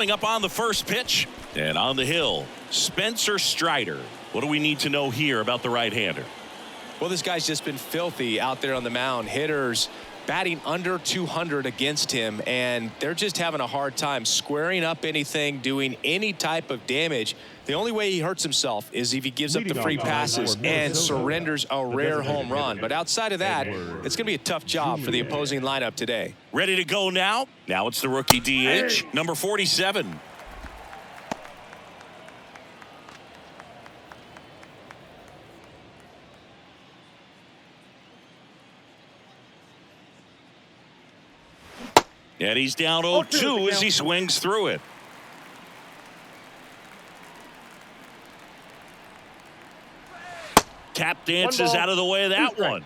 Up on the first pitch and on the hill, Spencer Strider. What do we need to know here about the right-hander? Well, this guy's just been filthy out there on the mound. Hitters batting under 200 against him, and they're just having a hard time squaring up anything, doing any type of damage. The only way he hurts himself is if he gives up the free passes and surrenders a rare home run. But outside of that, it's going to be a tough job for the opposing lineup today. Ready to go now? Now it's the rookie DH, number 47. And he's down 0-2 as he swings through it. Tap dances out of the way of that one.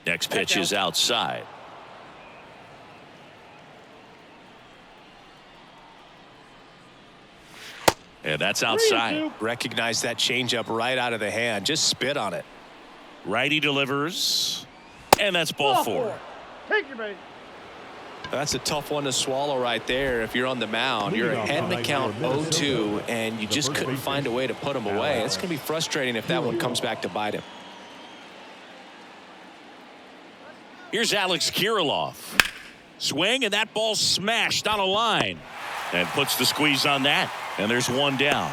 Next pitch is outside. And that's outside. Recognize that changeup right out of the hand. Just spit on it. Righty delivers. And that's ball four. Take your bait. That's a tough one to swallow right there. If you're on the mound, you're ahead in the count 0-2, and you just couldn't find a way to put him away. It's going to be frustrating if that one comes back to bite him. Here's Alex Kirilloff. Swing, and that ball smashed on a line. And puts the squeeze on that. And there's one down.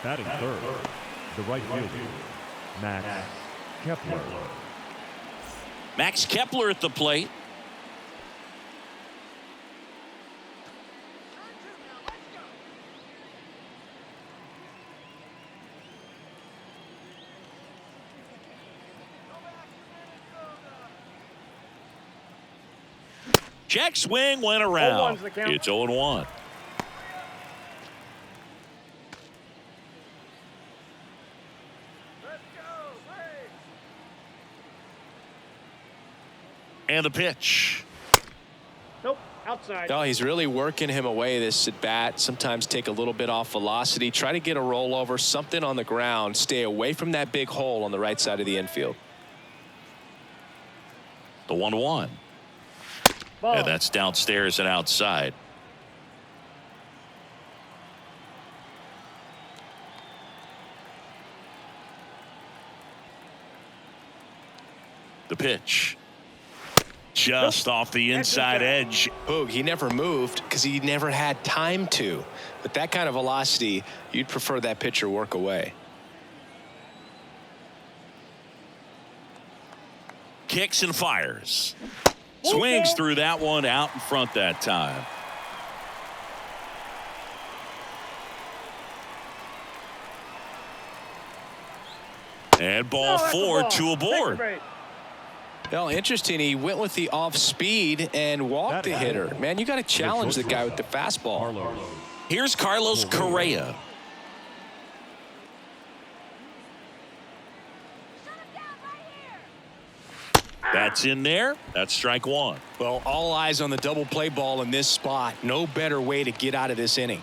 Batting third, the right fielder, Max Kepler. Max Kepler at the plate. Check swing went around. It's 0-1. And the pitch. Nope, outside. No, he's really working him away this at bat. Sometimes take a little bit off velocity. Try to get a rollover, something on the ground. Stay away from that big hole on the right side of the infield. The 1-1. And that's downstairs and outside. The pitch. Just off the inside edge. Boog, he never moved because he never had time to. But that kind of velocity, you'd prefer that pitcher work away. Kicks and fires. Swings through that one out in front that time. And ball four, two aboard. Well, interesting. He went with the off speed and walked the hitter. Man, you got to challenge the guy with the fastball. Here's Carlos Correa. That's in there. That's strike one. Well, all eyes on the double play ball in this spot. No better way to get out of this inning.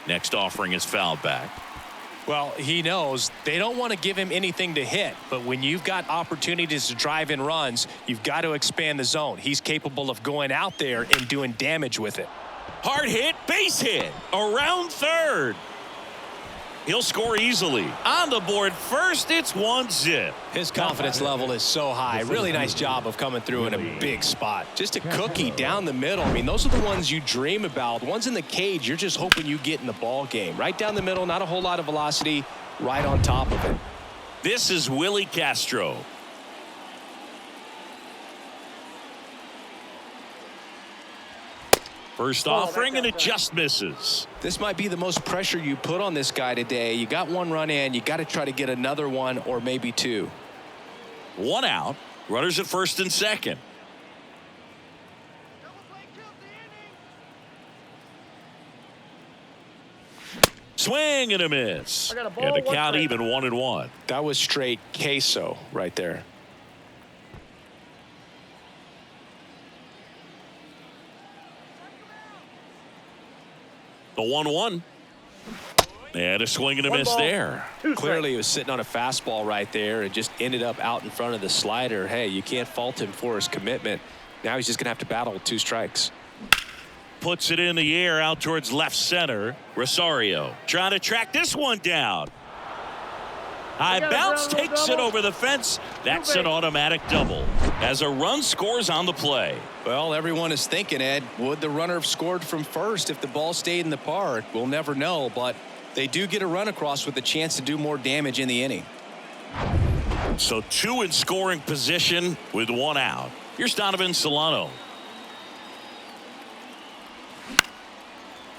Next offering is fouled back. Well, he knows they don't want to give him anything to hit, but when you've got opportunities to drive in runs, you've got to expand the zone. He's capable of going out there and doing damage with it. Hard hit, base hit, around third. He'll score easily. On the board first, it's 1-0. His confidence level is so high. Really nice job of coming through in a big spot. Just a cookie down the middle. I mean, those are the ones you dream about. The ones in the cage, you're just hoping you get in the ball game. Right down the middle, not a whole lot of velocity, right on top of it. This is Willie Castro. First offering, and it just misses. This might be the most pressure you put on this guy today. You got one run in. You got to try to get another one or maybe two. One out. Runners at first and second. Swing and a miss. I got a ball, And the one count strike. even 1-1. That was straight queso right there. The 1-1. And a swing and a One miss ball, there. two Clearly, strikes. he was sitting on a fastball right there and just ended up out in front of the slider. Hey, you can't fault him for his commitment. Now he's just going to have to battle with 2 strikes. Puts it in the air out towards left center. Rosario trying to track this one down. High got a bounce, ground rule takes it double. over the fence. That's an automatic double as a run scores on the play. Well, everyone is thinking, Ed, would the runner have scored from first if the ball stayed in the park? We'll never know, but they do get a run across with a chance to do more damage in the inning. So 2 in scoring position with 1 out. Here's Donovan Solano.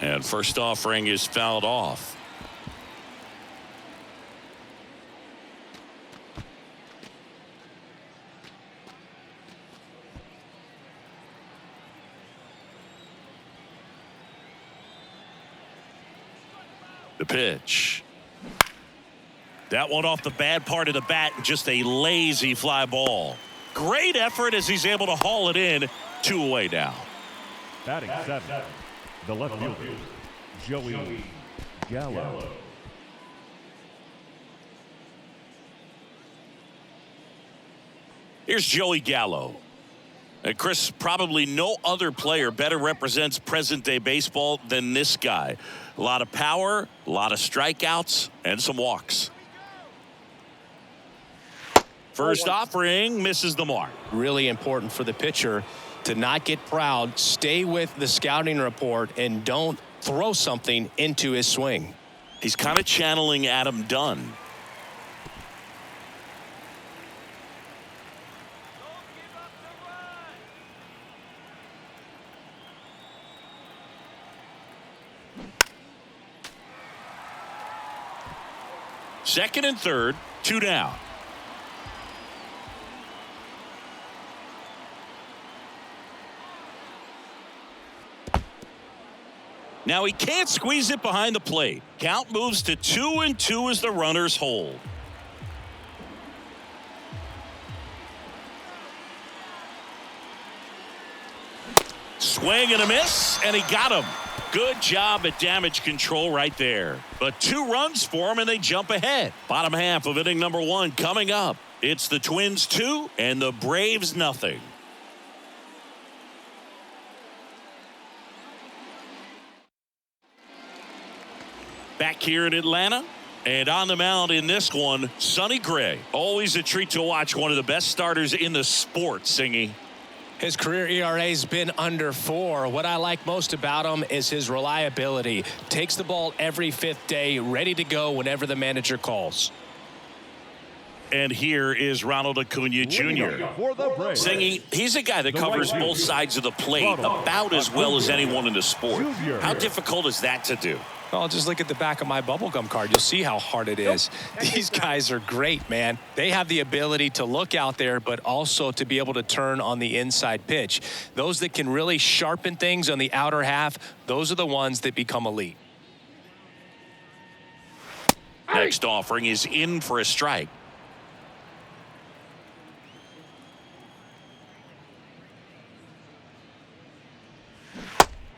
And first offering is fouled off. The pitch. That one off the bad part of the bat, just a lazy fly ball. Great effort as he's able to haul it in. 2 away now. Batting 7, the left fielder, Joey Gallo. Here's Joey Gallo. And Chris, probably no other player better represents present-day baseball than this guy. A lot of power, a lot of strikeouts, and some walks. First offering misses the mark. Really important for the pitcher to not get proud, stay with the scouting report, and don't throw something into his swing. He's kind of channeling Adam Dunn. Second and third, 2 down. Now he can't squeeze it behind the plate. Count moves to 2-2 as the runners hold. Swing and a miss, and he got him. Good job at damage control right there. But 2 runs for him, and they jump ahead. Bottom half of inning number 1 coming up. It's the Twins 2 and the Braves nothing. Back here in Atlanta, and on the mound in this one, Sonny Gray. Always a treat to watch, one of the best starters in the sport, Singy. His career ERA has been under 4. What I like most about him is his reliability. Takes the ball every 5th day, ready to go whenever the manager calls. And here is Ronald Acuna Jr. For the Braves, Singy, he's a guy that covers both sides of the plate about as well as anyone in the sport. How difficult is that to do? Well, just look at the back of my bubblegum card. You'll see how hard it is. These guys are great, man. They have the ability to look out there, but also to be able to turn on the inside pitch. Those that can really sharpen things on the outer half, those are the ones that become elite. Next offering is in for a strike.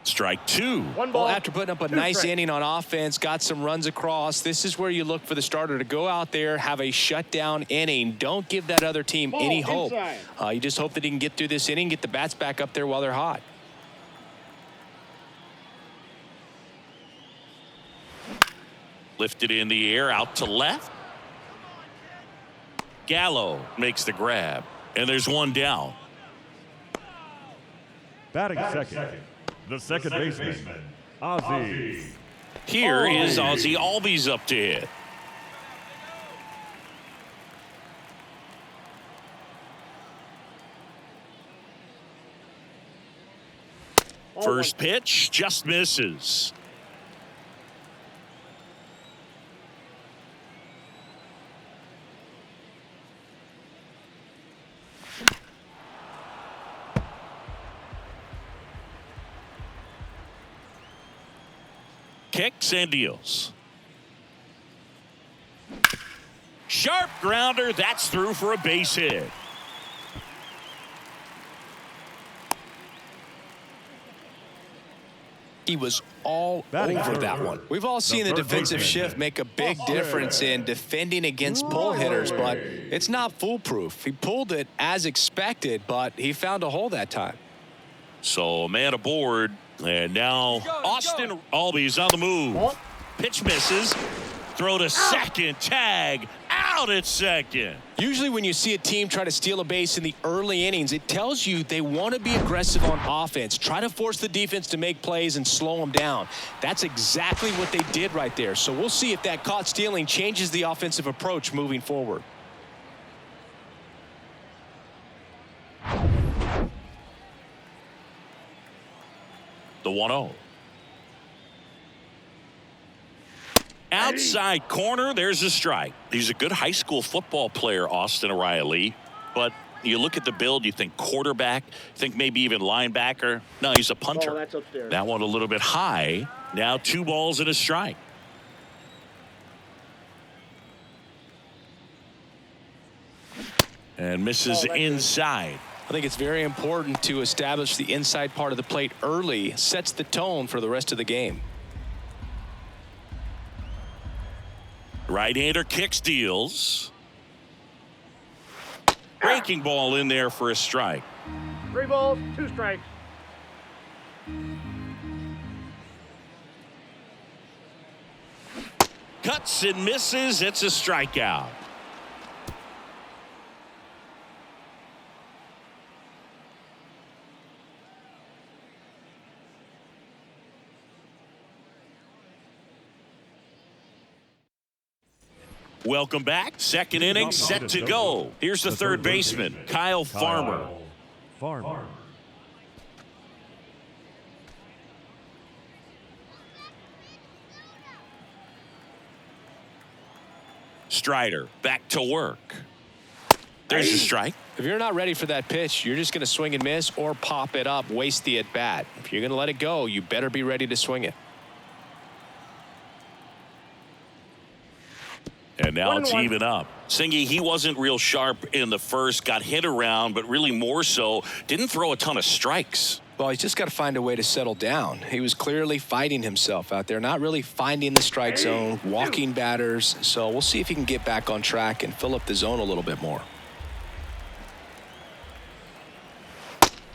Strike 2. One ball. Well, after putting up a two nice strikes. inning on offense, got some runs across, this is where you look for the starter to go out there, have a shutdown inning. Don't give that other team Ball any hope. inside. You just hope that he can get through this inning, get the bats back up there while they're hot. Lifted in the air out to left. Gallo makes the grab. And there's 1 down. batting second, the second baseman, Ozzie. Here is Ozzie Albies up to hit. First pitch just misses. Kicks and deals. Sharp grounder. That's through for a base hit. He was all over that one. We've all seen the defensive shift make a big difference in defending against pull hitters, but it's not foolproof. He pulled it as expected, but he found a hole that time. So a man aboard, and now Austin Albies on the move. Pitch misses. Throw to second. Tag out at second. Usually when you see a team try to steal a base in the early innings, it tells you they want to be aggressive on offense. Try to force the defense to make plays and slow them down. That's exactly what they did right there. So we'll see if that caught stealing changes the offensive approach moving forward. The 1-0. Outside corner, there's a strike. He's a good high school football player, Austin Riley. But you look at the build, you think quarterback, think maybe even linebacker. No, he's a punter. That's upstairs. That one a little bit high. Now 2 balls and a strike. And misses inside. I think it's very important to establish the inside part of the plate early. Sets the tone for the rest of the game. Right-hander kicks, deals. Breaking ball in there for a strike. 3 balls, 2 strikes. Cuts and misses. It's a strikeout. Welcome back. Second inning set to go. Here's the third baseman, Kyle Farmer. Strider back to work. There's a strike. If you're not ready for that pitch, you're just going to swing and miss or pop it up, waste the at bat. If you're going to let it go, you better be ready to swing it. And now it's even up. Singy, he wasn't real sharp in the first, got hit around, but really more so, didn't throw a ton of strikes. Well, he's just got to find a way to settle down. He was clearly fighting himself out there, not really finding the strike zone, walking batters. So we'll see if he can get back on track and fill up the zone a little bit more.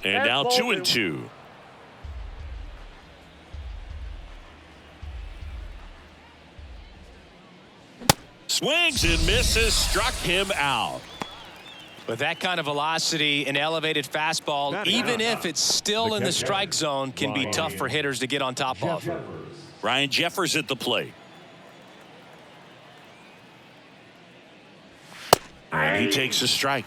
And now 2-2. Swings and misses, struck him out. With that kind of velocity, an elevated fastball, even if it's still in the strike zone, can be tough for hitters to get on top of. Ryan Jeffers at the plate. And he takes a strike.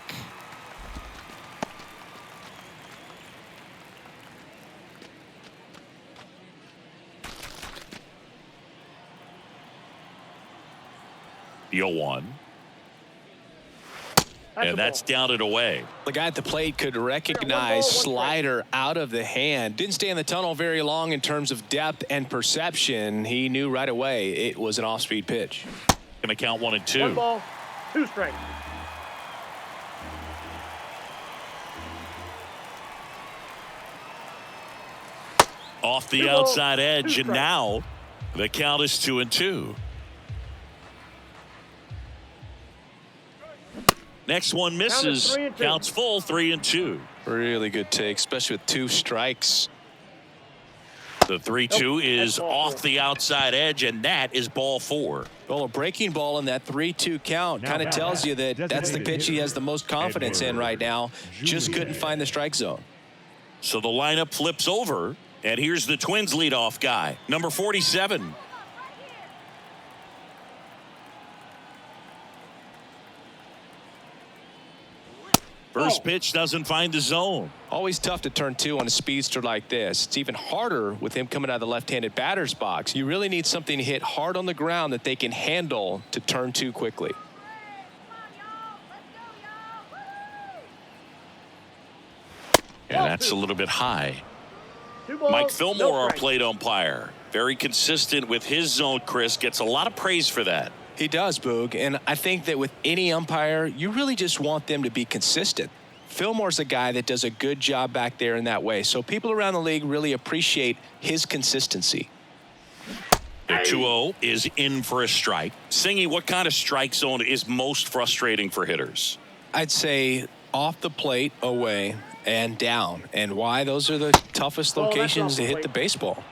The 0-1. And that's down and away. The guy at the plate could recognize slider out of the hand. Didn't stay in the tunnel very long in terms of depth and perception. He knew right away it was an off-speed pitch. Going to count 1 and 2. 1 ball, 2 strikes. Off the outside edge, and now the count is 2 and 2. Next one misses. Counts full, 3 and 2. Really good take, especially with 2 strikes. The 3-2 is off the outside edge, and that is ball 4. Well, a breaking ball in that 3-2 count kind of tells you that that's the pitch he has the most confidence in right now. Just couldn't find the strike zone. So the lineup flips over, and here's the Twins leadoff guy, number 47. First pitch doesn't find the zone. Always tough to turn 2 on a speedster like this. It's even harder with him coming out of the left-handed batter's box. You really need something to hit hard on the ground that they can handle to turn 2 quickly. And that's a little bit high. Mike Fillmore, our plate umpire. Very consistent with his zone, Chris. Gets a lot of praise for that. He does, Boog, and I think that with any umpire, you really just want them to be consistent. Fillmore's a guy that does a good job back there in that way, so people around the league really appreciate his consistency. The 2-0 is in for a strike. Singy, what kind of strike zone is most frustrating for hitters? I'd say off the plate, away, and down. And why? Those are the toughest locations to hit the baseball.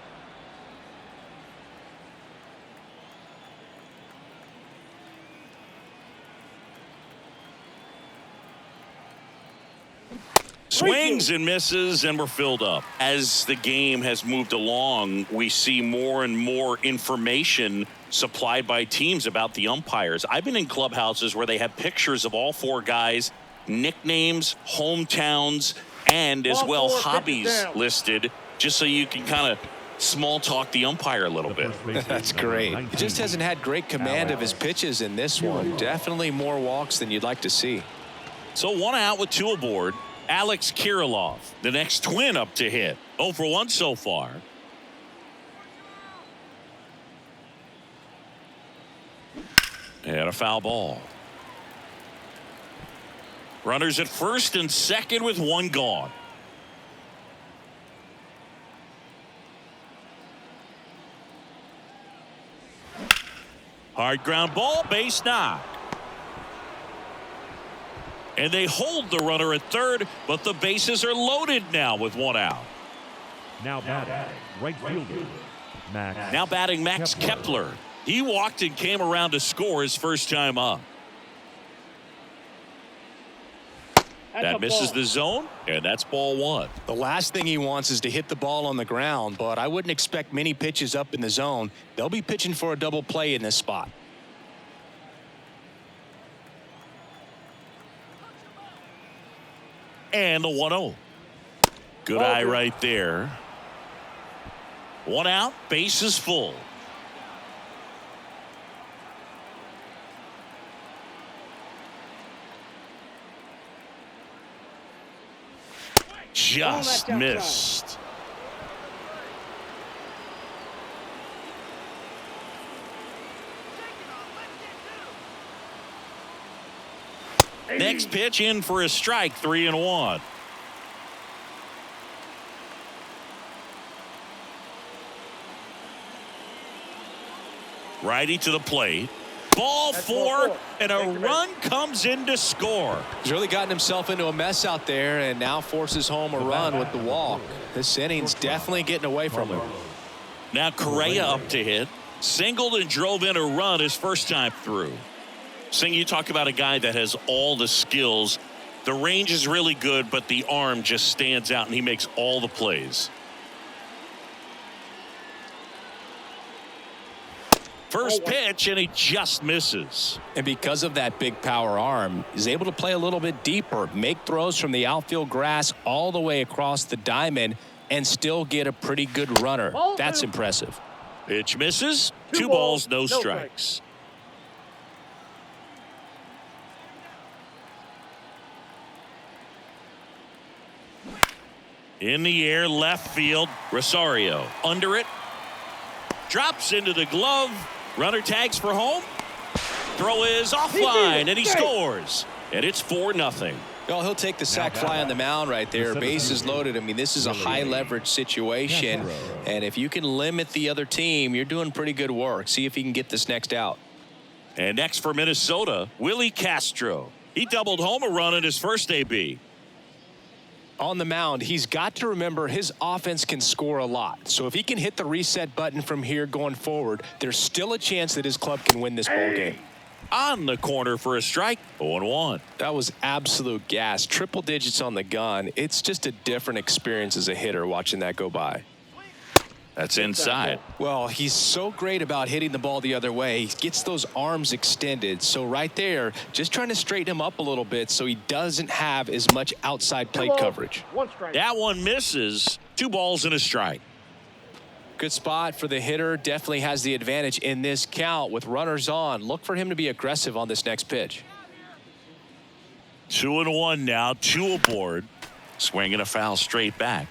Swings and misses, and we're filled up. As the game has moved along, we see more and more information supplied by teams about the umpires. I've been in clubhouses where they have pictures of all four guys, nicknames, hometowns, and as well hobbies listed, just so you can kind of small talk the umpire a little bit. That's great. He just hasn't had great command of his pitches in this one. Definitely more walks than you'd like to see. So 1 out with 2 aboard. Alex Kirilov, the next twin up to hit. 0 for 1 so far. And a foul ball. Runners at first and second with 1 gone. Hard ground ball, base knock. And they hold the runner at third, but the bases are loaded now with 1 out. Now batting, right fielder, Max. Now batting Max Kepler. He walked and came around to score his first time up. That misses the zone, and that's ball 1. The last thing he wants is to hit the ball on the ground, but I wouldn't expect many pitches up in the zone. They'll be pitching for a double play in this spot. And the 1-0. Good eye right there. 1 out, base is full. Just missed. Next pitch in for a strike, 3-1. Righty to the plate. Ball 4, and a run comes in to score. He's really gotten himself into a mess out there and now forces home a run with the walk. This inning's definitely getting away from him. Now Correa up to hit. Singled and drove in a run his first time through. Sing, you talk about a guy that has all the skills. The range is really good, but the arm just stands out, and he makes all the plays. First pitch, and he just misses. And because of that big power arm, he's able to play a little bit deeper, make throws from the outfield grass all the way across the diamond, and still get a pretty good runner. That's impressive. Pitch misses. 2 balls, no strikes. In the air, left field. Rosario under it. Drops into the glove. Runner tags for home. Throw is offline, and he scores. And it's 4-0. Well, he'll take the sac fly on the mound right there. Bases loaded. I mean, this is a high leverage situation. And if you can limit the other team, you're doing pretty good work. See if he can get this next out. And next for Minnesota, Willie Castro. He doubled home a run in his first AB. On the mound, he's got to remember his offense can score a lot. So if he can hit the reset button from here going forward, there's still a chance that his club can win this ball game. On the corner for a strike, 0-1. That was absolute gas. Triple digits on the gun. It's just a different experience as a hitter watching that go by. That's inside. Well, he's so great about hitting the ball the other way. He gets those arms extended. So right there, just trying to straighten him up a little bit so he doesn't have as much outside plate coverage. 1 strike. That one misses. 2 balls and a strike. Good spot for the hitter. Definitely has the advantage in this count with runners on. Look for him to be aggressive on this next pitch. 2-1 now. 2 aboard. Swinging a foul straight back.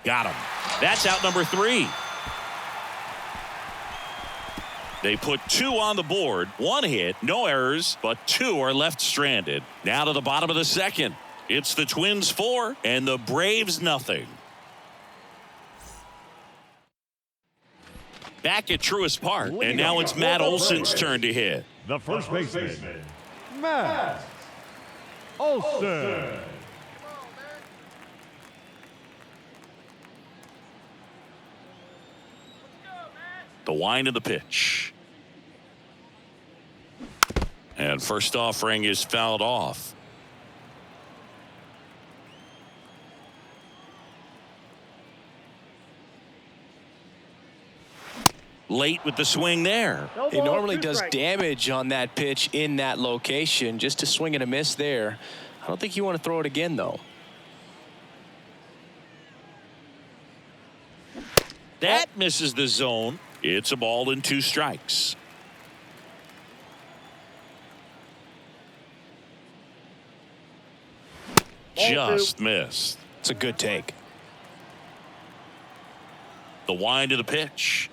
Got him. That's out number 3. They put 2 on the board. 1 hit, no errors, but 2 are left stranded. Now to the bottom of the second. It's the Twins 4 and the Braves nothing. Back at Truist Park, and now it's Matt Olson's turn to hit. The first baseman, Matt Olson. The wind of the pitch. And first offering is fouled off. Late with the swing there. He normally does damage on that pitch in that location. Just a swing and a miss there. I don't think you want to throw it again, though. That misses the zone. It's a ball and 2 strikes. Just missed. It's a good take. The wind of the pitch.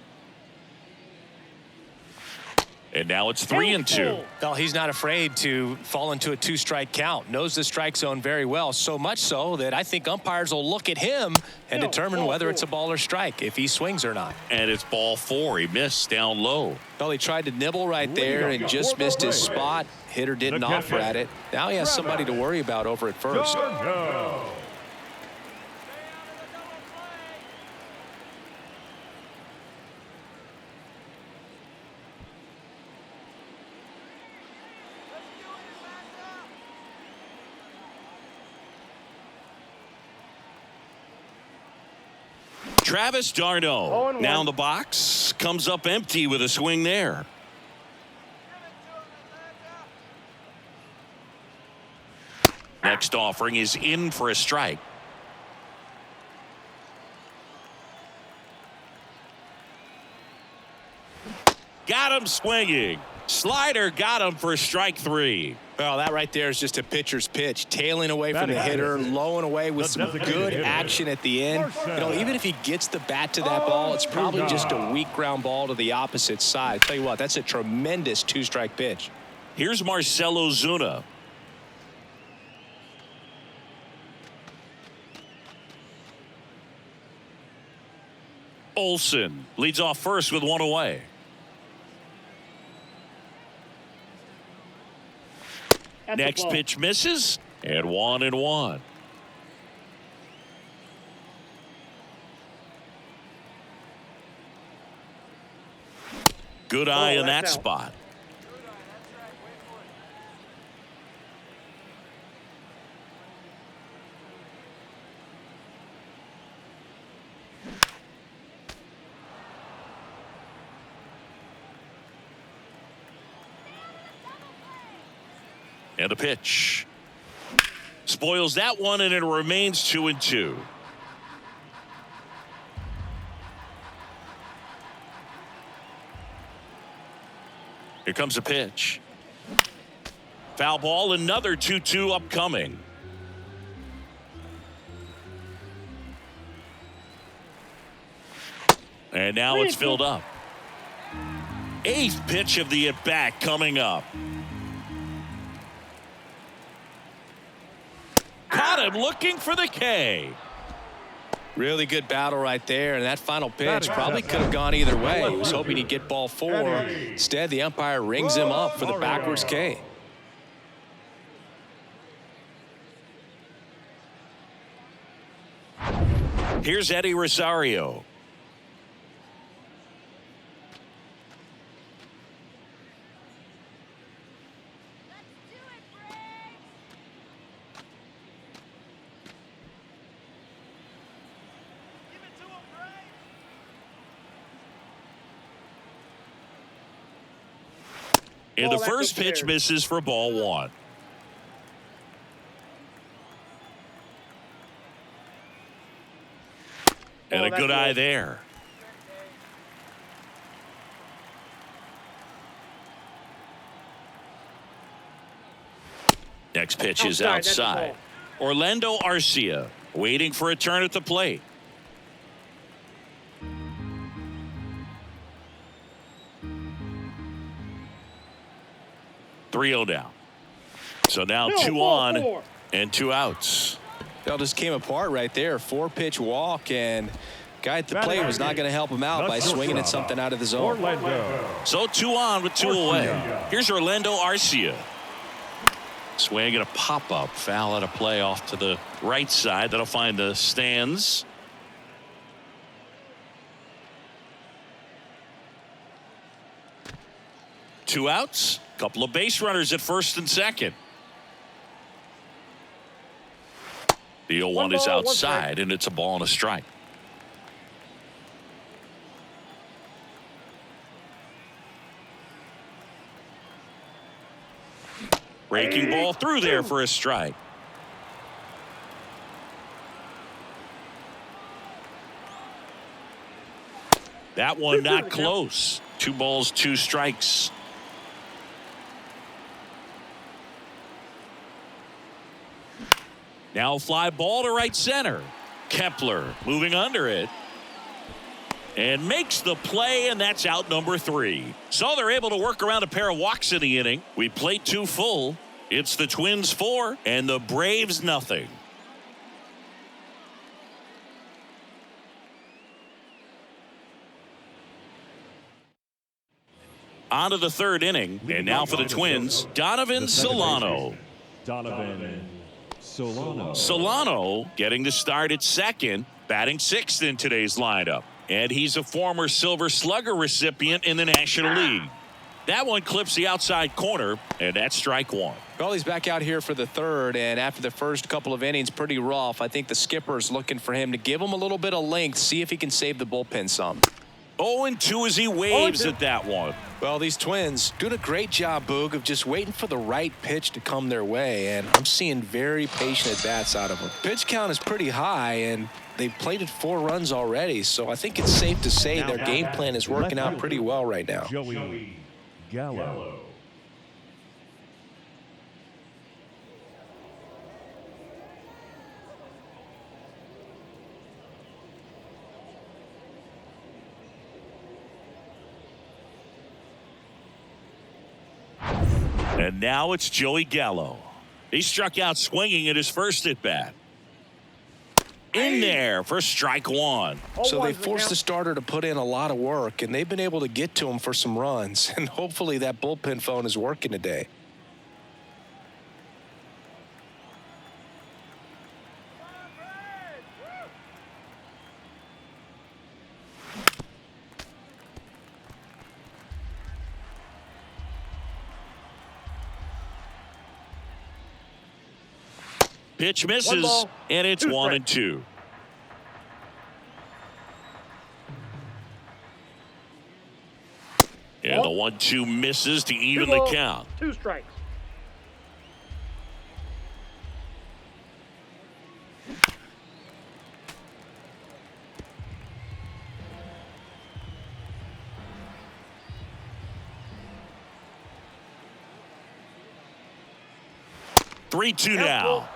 And now it's 3-2. Well, he's not afraid to fall into a 2-strike count. Knows the strike zone very well. So much so that I think umpires will look at him and determine whether it's a ball or strike, if he swings or not. And it's ball 4. He missed down low. Well, he tried to nibble right there and just missed his spot. Hitter didn't offer at it. Now he has somebody to worry about over at first. Travis d'Arnaud now in the box, comes up empty with a swing there. Next offering is in for a strike. Got him swinging. Slider got him for strike 3. Well, that right there is just a pitcher's pitch, tailing away from the hitter, low and away with some good action at the end. You know, even if he gets the bat to that ball, it's probably just a weak ground ball to the opposite side. Tell you what, that's a tremendous 2-strike pitch. Here's Marcell Ozuna. Olson leads off first with 1 away. Next pitch misses, and 1-1. Good eye in that spot. And a pitch. Spoils that one, and it remains 2-2. Here comes a pitch. Foul ball, another 2-2 upcoming. And now it's filled up. 8th pitch of the at-bat coming up. Caught him looking for the K. Really good battle right there, and that final pitch probably could have gone either way. He was hoping he'd get ball 4. Instead, the umpire rings him up for the backwards K. Here's Eddie Rosario. And the first pitch misses for ball 1. And a good eye there. Next pitch is outside. Orlando Arcia waiting for a turn at the plate. 3-0 down. So now No, 2 ball on 4. and 2 outs. It all just came apart right there. 4-pitch walk, and guy at the plate was not going to help him out by swinging at something out of the zone. Orlando. So 2 on with 2 away. Here's Orlando Arcia. Swing and a pop-up. Foul at a play off to the right side. That'll find the stands. Two outs. Couple of base runners at first and second. The 0-1 is outside, and it's a ball and a strike. Breaking ball through there for a strike. That one not close. 2 balls, 2 strikes. Now fly ball to right center. Kepler moving under it. And makes the play, and that's out number 3. So they're able to work around a pair of walks in the inning. We played 2 full. It's the Twins 4 and the Braves nothing. On to the 3rd inning, and now for the Twins, Donovan Solano. Donovan Solano. Solano getting the start at second, batting 6th in today's lineup. And he's a former Silver Slugger recipient in the National League. That one clips the outside corner, and that's strike 1. Well, he's back out here for the 3rd, and after the first couple of innings, pretty rough. I think the skipper's looking for him to give him a little bit of length, see if he can save the bullpen some. 0-2 as he waves at that one. Well, these Twins doing a great job, Boog, of just waiting for the right pitch to come their way, and I'm seeing very patient at-bats out of them. Pitch count is pretty high, and they've plated 4 runs already, so I think it's safe to say their game plan is working out pretty well right now. Joey Gallo. And now it's Joey Gallo. He struck out swinging at his first at bat. In there for strike 1. So they forced the starter to put in a lot of work, and they've been able to get to him for some runs. And hopefully that bullpen phone is working today. Pitch misses, and it's 1-2. And the 1-2 misses to even the count. 2 strikes. Three-two now.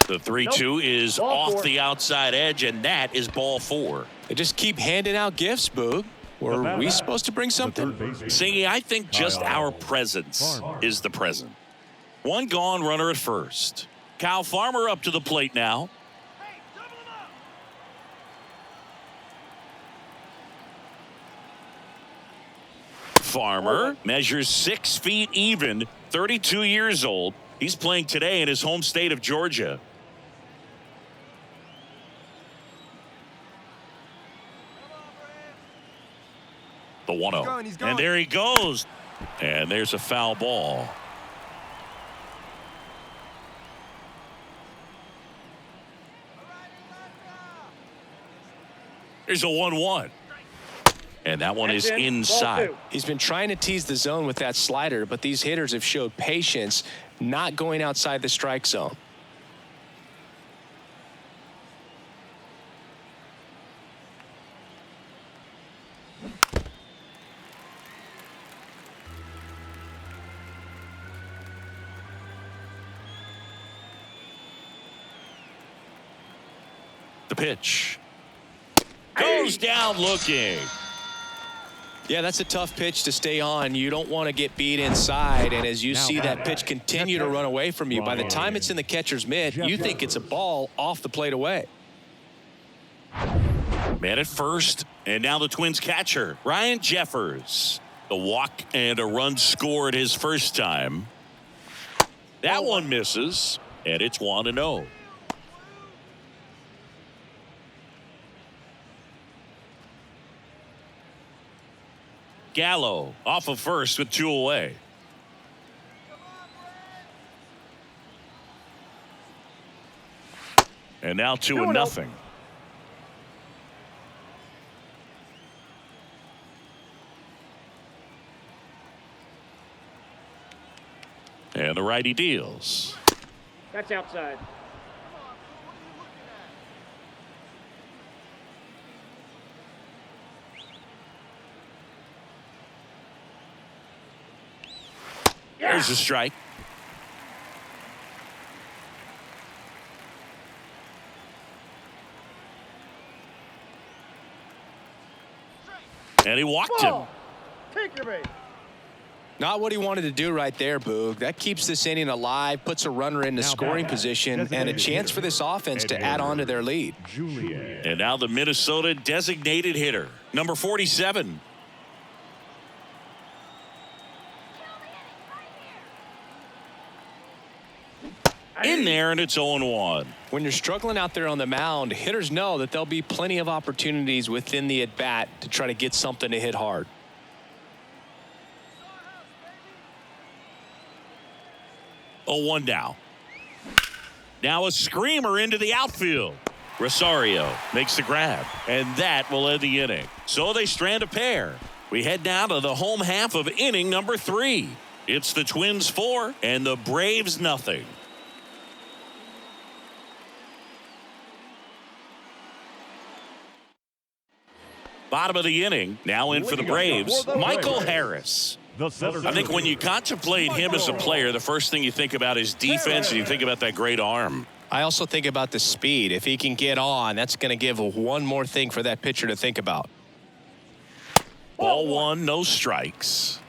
The 3-2 is off the outside edge, and that is ball 4. They just keep handing out gifts, Boog. Were we supposed to bring something? Singy, I think just our presence is the present. 1 gone, runner at first. Kyle Farmer up to the plate now. Farmer measures 6 feet even, 32 years old. He's playing today in his home state of Georgia. The 1-0. And there he goes. And there's a foul ball. There's a 1-1. And that one is inside. He's been trying to tease the zone with that slider, but these hitters have showed patience, not going outside the strike zone. The pitch. Goes down looking. Yeah, that's a tough pitch to stay on. You don't want to get beat inside, and as you see that pitch continue to run away from you, by the time it's in the catcher's mitt, you think it's a ball off the plate away. Man at first, and now the Twins catcher, Ryan Jeffers. The walk and a run scored his first time. That one misses, and it's 1-0. Gallo off of first with 2 away. And now 2-0. And the righty deals. That's outside. There's a strike. And he walked him. Take your base. Not what he wanted to do right there, Boog. That keeps this inning alive, puts a runner in the scoring position, and a chance for this offense to add on to their lead. And now the Minnesota designated hitter, number 47. In there, and it's 0-1. When you're struggling out there on the mound, hitters know that there'll be plenty of opportunities within the at-bat to try to get something to hit hard. Oh, 1 down. Now a screamer into the outfield. Rosario makes the grab, and that will end the inning. So they strand a pair. We head now to the home half of inning number 3. It's the Twins 4 and the Braves nothing. Bottom of the inning, now in for the Braves, Michael Harris. I think when you contemplate him as a player, the first thing you think about is defense, and you think about that great arm. I also think about the speed. If he can get on, that's going to give one more thing for that pitcher to think about. Ball 1, no strikes.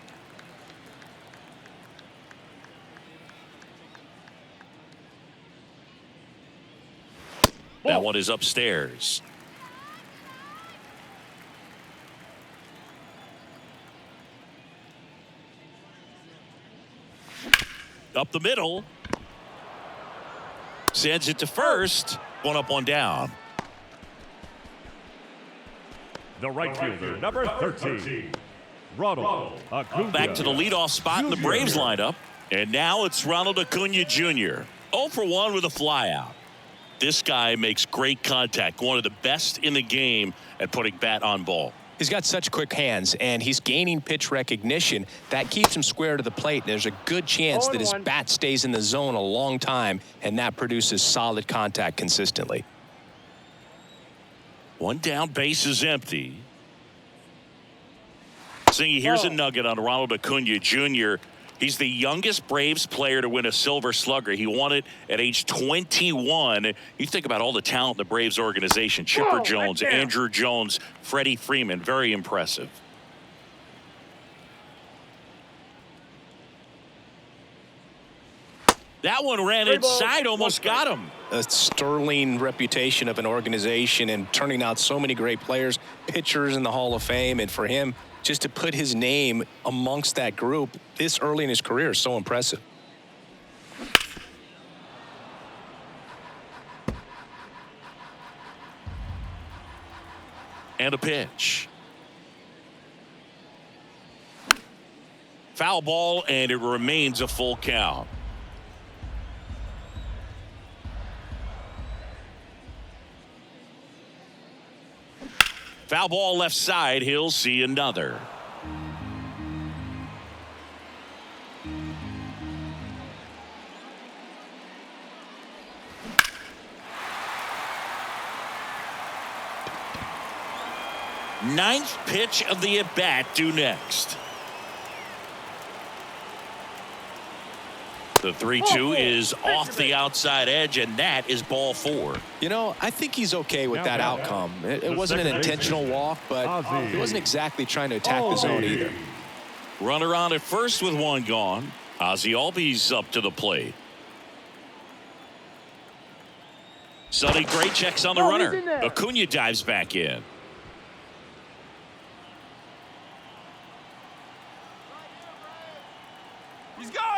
That one is upstairs. Up the middle. Sends it to first. 1 up, 1 down. The right fielder, number 13, Ronald Acuna. Back to the leadoff spot in the Braves lineup. And now it's Ronald Acuna Jr. 0 for 1 with a flyout. This guy makes great contact. One of the best in the game at putting bat on ball. He's got such quick hands, and he's gaining pitch recognition. That keeps him square to the plate. There's a good chance that his bat stays in the zone a long time, and that produces solid contact consistently. 1 down, base is empty. Singy, here's a nugget on Ronald Acuna Jr. He's the youngest Braves player to win a Silver Slugger. He won it at age 21. You think about all the talent in the Braves organization. Chipper Jones, Andrew Jones, Freddie Freeman. Very impressive. That one ran inside, almost got him. A sterling reputation of an organization and turning out so many great players, pitchers in the Hall of Fame, and for him just to put his name amongst that group this early in his career is so impressive. And a pitch. Foul ball, and it remains a full count. Foul ball left side. He'll see another. Ninth pitch of the at-bat due next. The 3-2 is off the outside edge, and that is ball 4. You know, I think he's okay with that outcome. It wasn't an intentional walk, but he wasn't exactly trying to attack the zone either. Runner on at first with one gone. Ozzie Albies up to the plate. Sonny Gray checks on the runner. Acuna dives back in.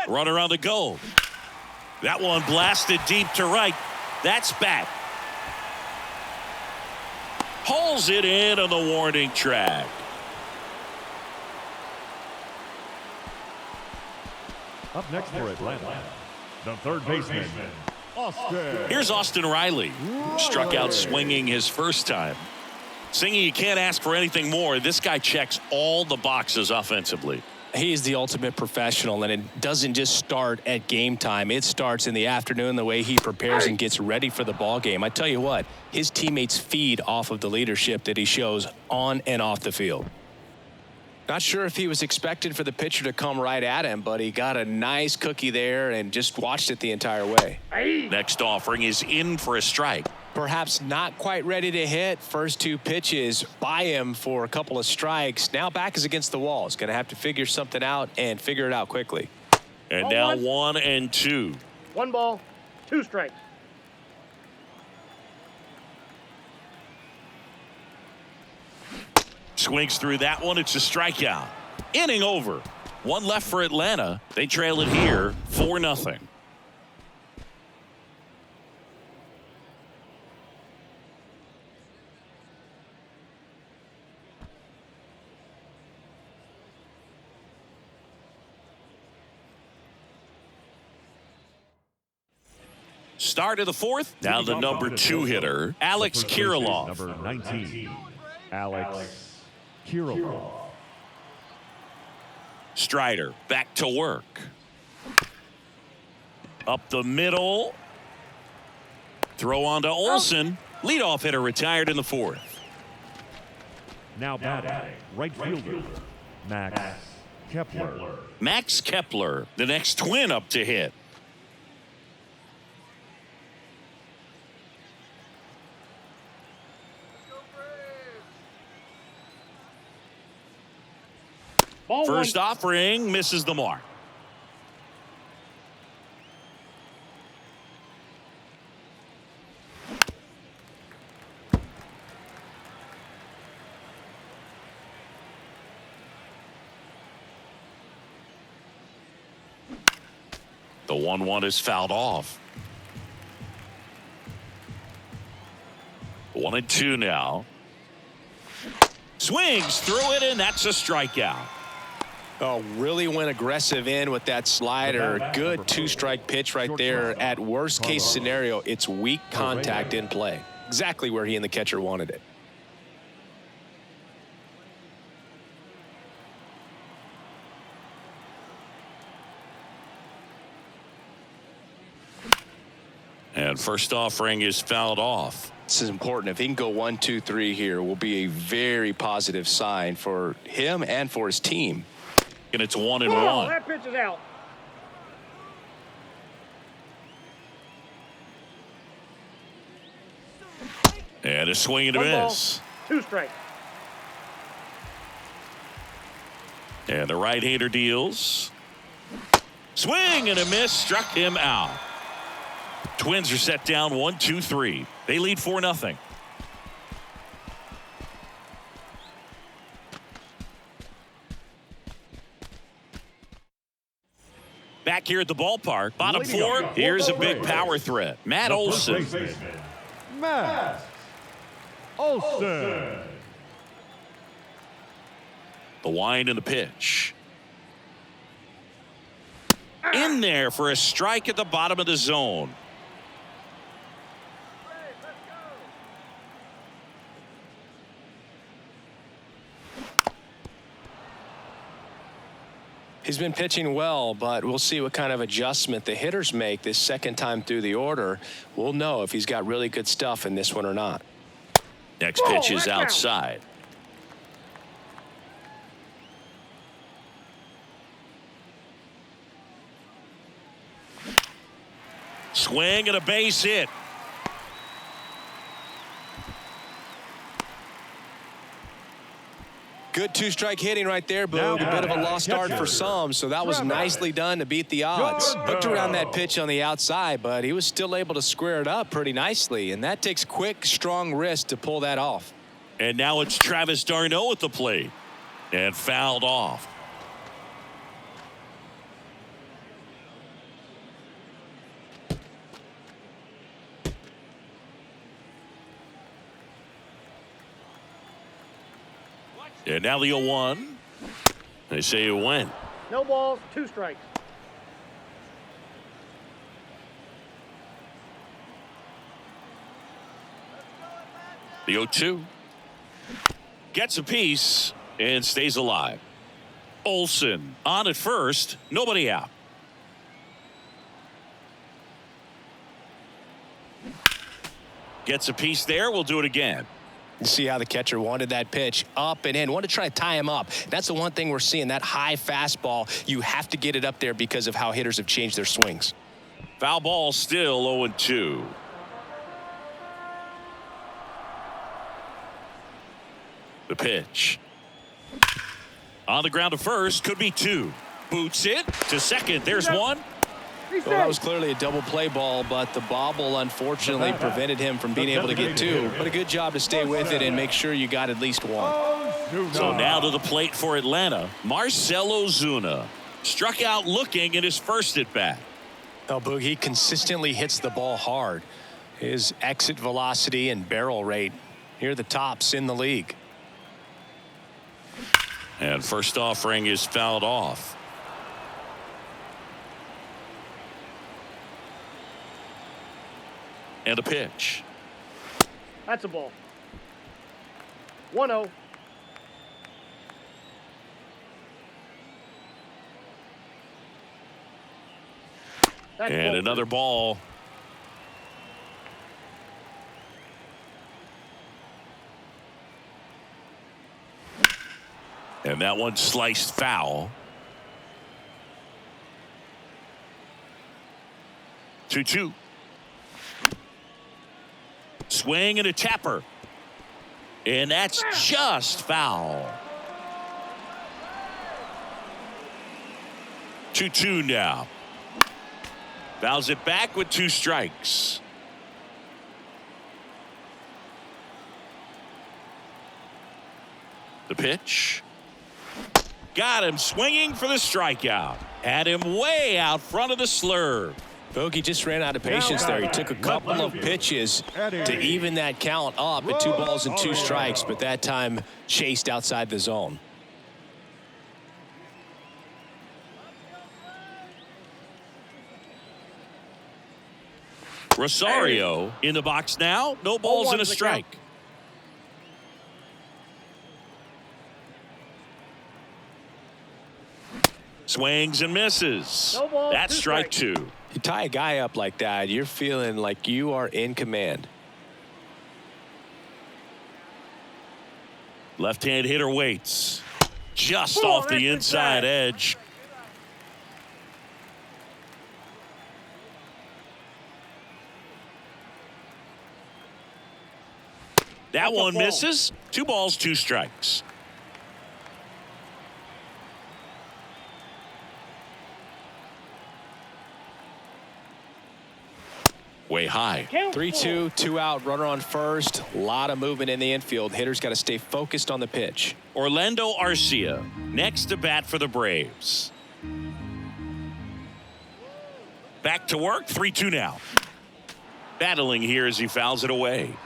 Runner on the go. That one blasted deep to right. That's back. Hauls it in on the warning track. Up next for Atlanta, the third baseman, Austin. Here's Austin Riley. Struck out swinging his first time. Singy, you can't ask for anything more. This guy checks all the boxes offensively. He's the ultimate professional, and it doesn't just start at game time. It starts in the afternoon, the way he prepares and gets ready for the ball game. I tell you what, his teammates feed off of the leadership that he shows on and off the field. Not sure if he was expected for the pitcher to come right at him, but he got a nice cookie there and just watched it the entire way. Next offering is in for a strike. Perhaps not quite ready to hit. First 2 pitches by him for a couple of strikes. Now back is against the wall. He's going to have to figure something out and figure it out quickly. And now 1-2. 1 ball, 2 strikes. Swings through that one. It's a strikeout. Inning over. 1 left for Atlanta. They trail it here 4-0. Start of the 4th. Now the number 2 hitter, Alex Kirilloff. Number 19, Alex Kirilloff. Strider back to work. Up the middle. Throw on to Olsen. Leadoff hitter retired in the 4th. Now batting, right fielder, Max Kepler. Max Kepler, the next twin up to hit. First offering misses the mark. The 1-1 is fouled off. 1-2 now. Swings through it, and that's a strikeout. Oh, really went aggressive in with that slider. Good 2-strike pitch right there. At worst case scenario, it's weak contact in play. Exactly where he and the catcher wanted it. And first offering is fouled off. This is important. If he can go 1, 2, 3 here, will be a very positive sign for him and for his team. And it's 1-1. That pitch is out. And a swing and a 1 ball, miss. 2 strikes. And the right-hander deals. Swing and a miss, struck him out. Twins are set down 1-2-3. They lead 4-0. Back here at the ballpark, bottom 4. Here's a big power threat. Matt Olson. Matt Olson. The wind and the pitch. In there for a strike at the bottom of the zone. He's been pitching well, but we'll see what kind of adjustment the hitters make this second time through the order. We'll know if he's got really good stuff in this one or not. Next pitch is outside. Swing and a base hit. Good two-strike hitting right there, Boog. A bit of a lost start for some, so that was nicely done to beat the odds. Looked around that pitch on the outside, but he was still able to square it up pretty nicely, and that takes quick, strong wrist to pull that off. And now it's Travis d'Arnaud at the plate. And fouled off. And now the 0-1. They say it went. No balls, 2 strikes. The 0-2. Gets a piece and stays alive. Olsen on at first. Nobody out. Gets a piece there. We'll do it again. You see how the catcher wanted that pitch up and in. Wanted to try to tie him up. That's the one thing we're seeing, that high fastball. You have to get it up there because of how hitters have changed their swings. Foul ball still 0-2. The pitch. On the ground to first. Could be 2. Boots it to second. There's 1. Well, that was clearly a double play ball, but the bobble unfortunately prevented him from being able to get 2. But a good job to stay with it and make sure you got at least 1. So now to the plate for Atlanta, Marcell Ozuna. Struck out looking in his first at bat. Oh, Boog, he consistently hits the ball hard. His exit velocity and barrel rate, here are the tops in the league. And first offering is fouled off. And a pitch. That's a ball. 1-0. And another ball. And that one sliced foul. 2-2. Swing and a tapper. And that's just foul. 2-2 now. Fouls it back with 2 strikes. The pitch. Got him swinging for the strikeout. Had him way out front of the slurve. Bogey just ran out of patience there. He took a couple of pitches to even that count up at 2 balls and 2 strikes, but that time chased outside the zone. Rosario in the box now. No balls and a strike. Swings and misses. No balls, That's 2 strike strikes. 2. You tie a guy up like that, you're feeling like you are in command. Left-hand hitter waits. Just off the inside edge. That one misses. 2 balls, 2 strikes. Way high. 3-2, 2 out, runner on first. A lot of movement in the infield. Hitters got to stay focused on the pitch. Orlando Arcia next to bat for the Braves. Back to work. 3-2 now. Battling here as he fouls it away.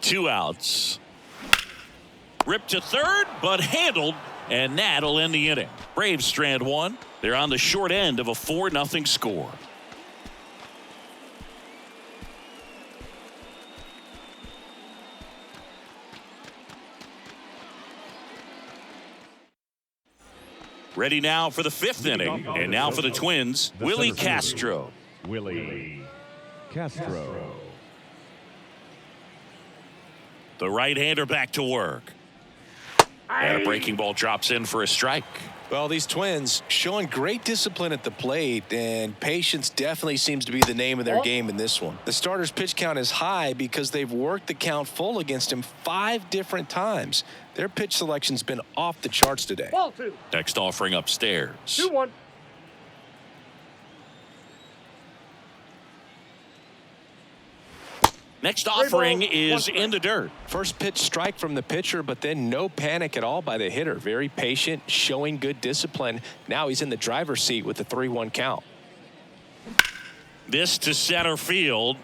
Two outs. Ripped to third, but handled, and that'll end the inning. Braves strand 1. They're on the short end of a 4-0 score. Ready now for the 5th inning, and now for the Twins, Willie Castro. Willie Castro. The right-hander back to work. And a breaking ball drops in for a strike. Well, these Twins showing great discipline at the plate, and patience definitely seems to be the name of their game in this one. The starter's pitch count is high because they've worked the count full against him 5 different times. Their pitch selection's been off the charts today. Ball 2. Next offering upstairs. 2-1. Next offering is in the dirt. First pitch strike from the pitcher, but then no panic at all by the hitter. Very patient, showing good discipline. Now he's in the driver's seat with the 3-1 count. This to center field.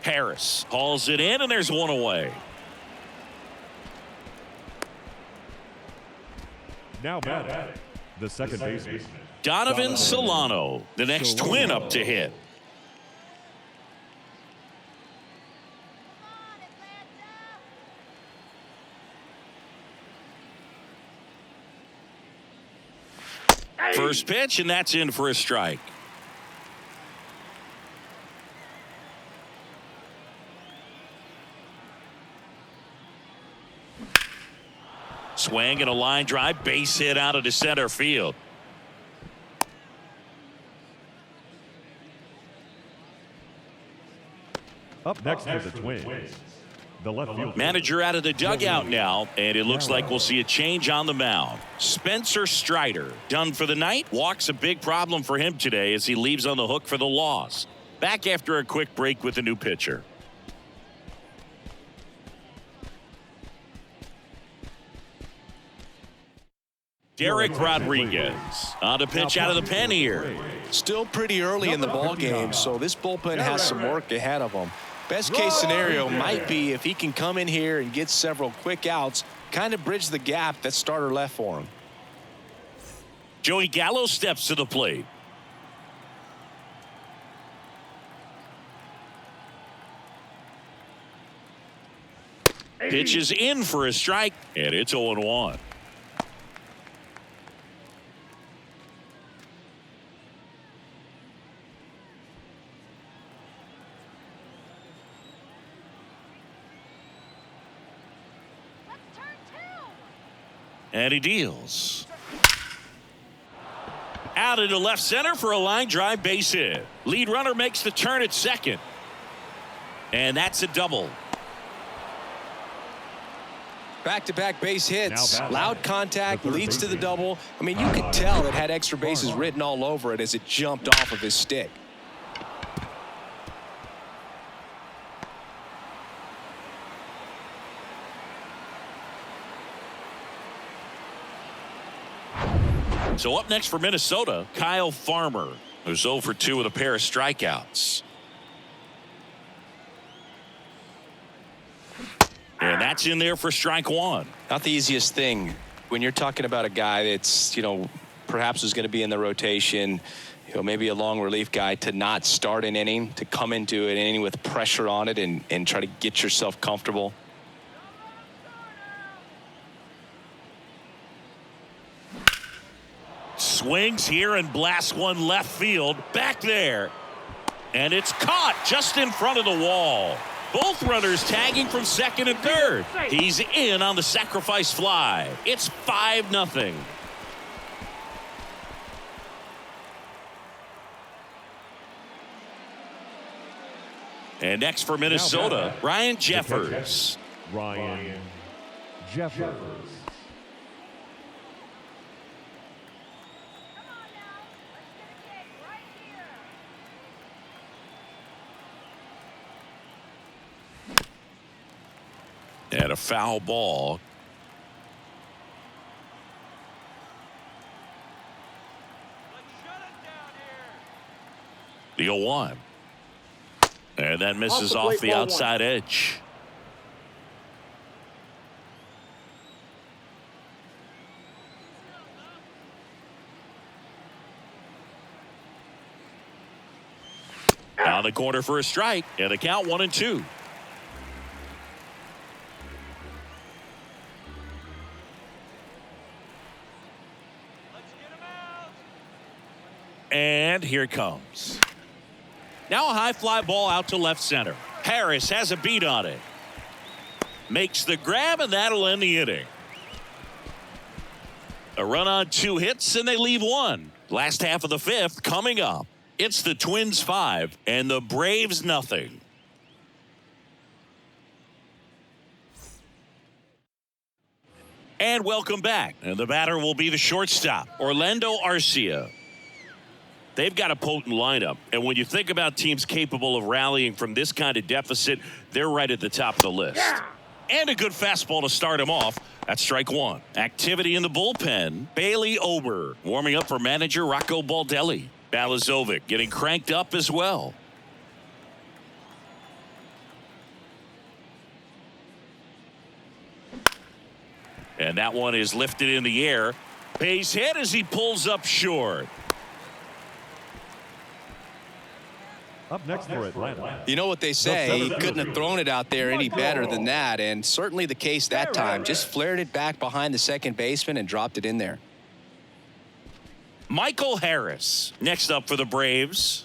Harris hauls it in, and there's one away. Now batting, the second baseman, Donovan Solano, the next Twin up to hit. First pitch, and that's in for a strike. Swing and a line drive, base hit out of the center field. up next for the Twins, the left field Manager out of the dugout now, and it looks like we'll see a change on the mound. Spencer Strider done for the night. Walk's a big problem for him today as he leaves on the hook for the loss. Back after a quick break with a new pitcher. Derek Rodriguez on the pitch out of the pen here. Still pretty early in the ball game, so this bullpen has some work ahead of them. Best case scenario might be if he can come in here and get several quick outs, kind of bridge the gap that starter left for him. Joey Gallo steps to the plate. Pitch is in for a strike, and it's 0-1. And he deals. Out into left center for a line drive base hit. Lead runner makes the turn at second. And that's a double. Back-to-back base hits, loud contact, leads to the double. I mean, you could tell it had extra bases written all over it as it jumped off of his stick. So up next for Minnesota, Kyle Farmer, who's 0 for 2 with a pair of strikeouts. And that's in there for strike one. Not the easiest thing when you're talking about a guy that's, perhaps is going to be in the rotation, maybe a long relief guy, to not start an inning, to come into an inning with pressure on it and try to get yourself comfortable. Swings here and blasts one left field back there. And it's caught just in front of the wall. Both runners tagging from second and third. He's in on the sacrifice fly. It's 5-0. And next for Minnesota, Ryan Jeffers. Ryan Jeffers. And a foul ball. The 0-1. And that misses off the outside edge. On the corner for a strike, and the count 1-2. And here it comes. Now a high fly ball out to left center. Harris has a beat on it. Makes the grab, and that'll end the inning. A run on 2 hits, and they leave 1. Last half of the 5th coming up. It's the Twins 5 and the Braves nothing. And welcome back. And the batter will be the shortstop, Orlando Arcia. They've got a potent lineup, and when you think about teams capable of rallying from this kind of deficit, they're right at the top of the list. Yeah. And a good fastball to start him off. That's strike 1. Activity in the bullpen. Bailey Ober warming up for manager Rocco Baldelli. Balazovic getting cranked up as well. And that one is lifted in the air. Base hit as he pulls up short. Up next for Atlanta. You know what they say, he couldn't have thrown it out there any better than that, and certainly the case that time. Just flared it back behind the second baseman and dropped it in there. Michael Harris next up for the Braves.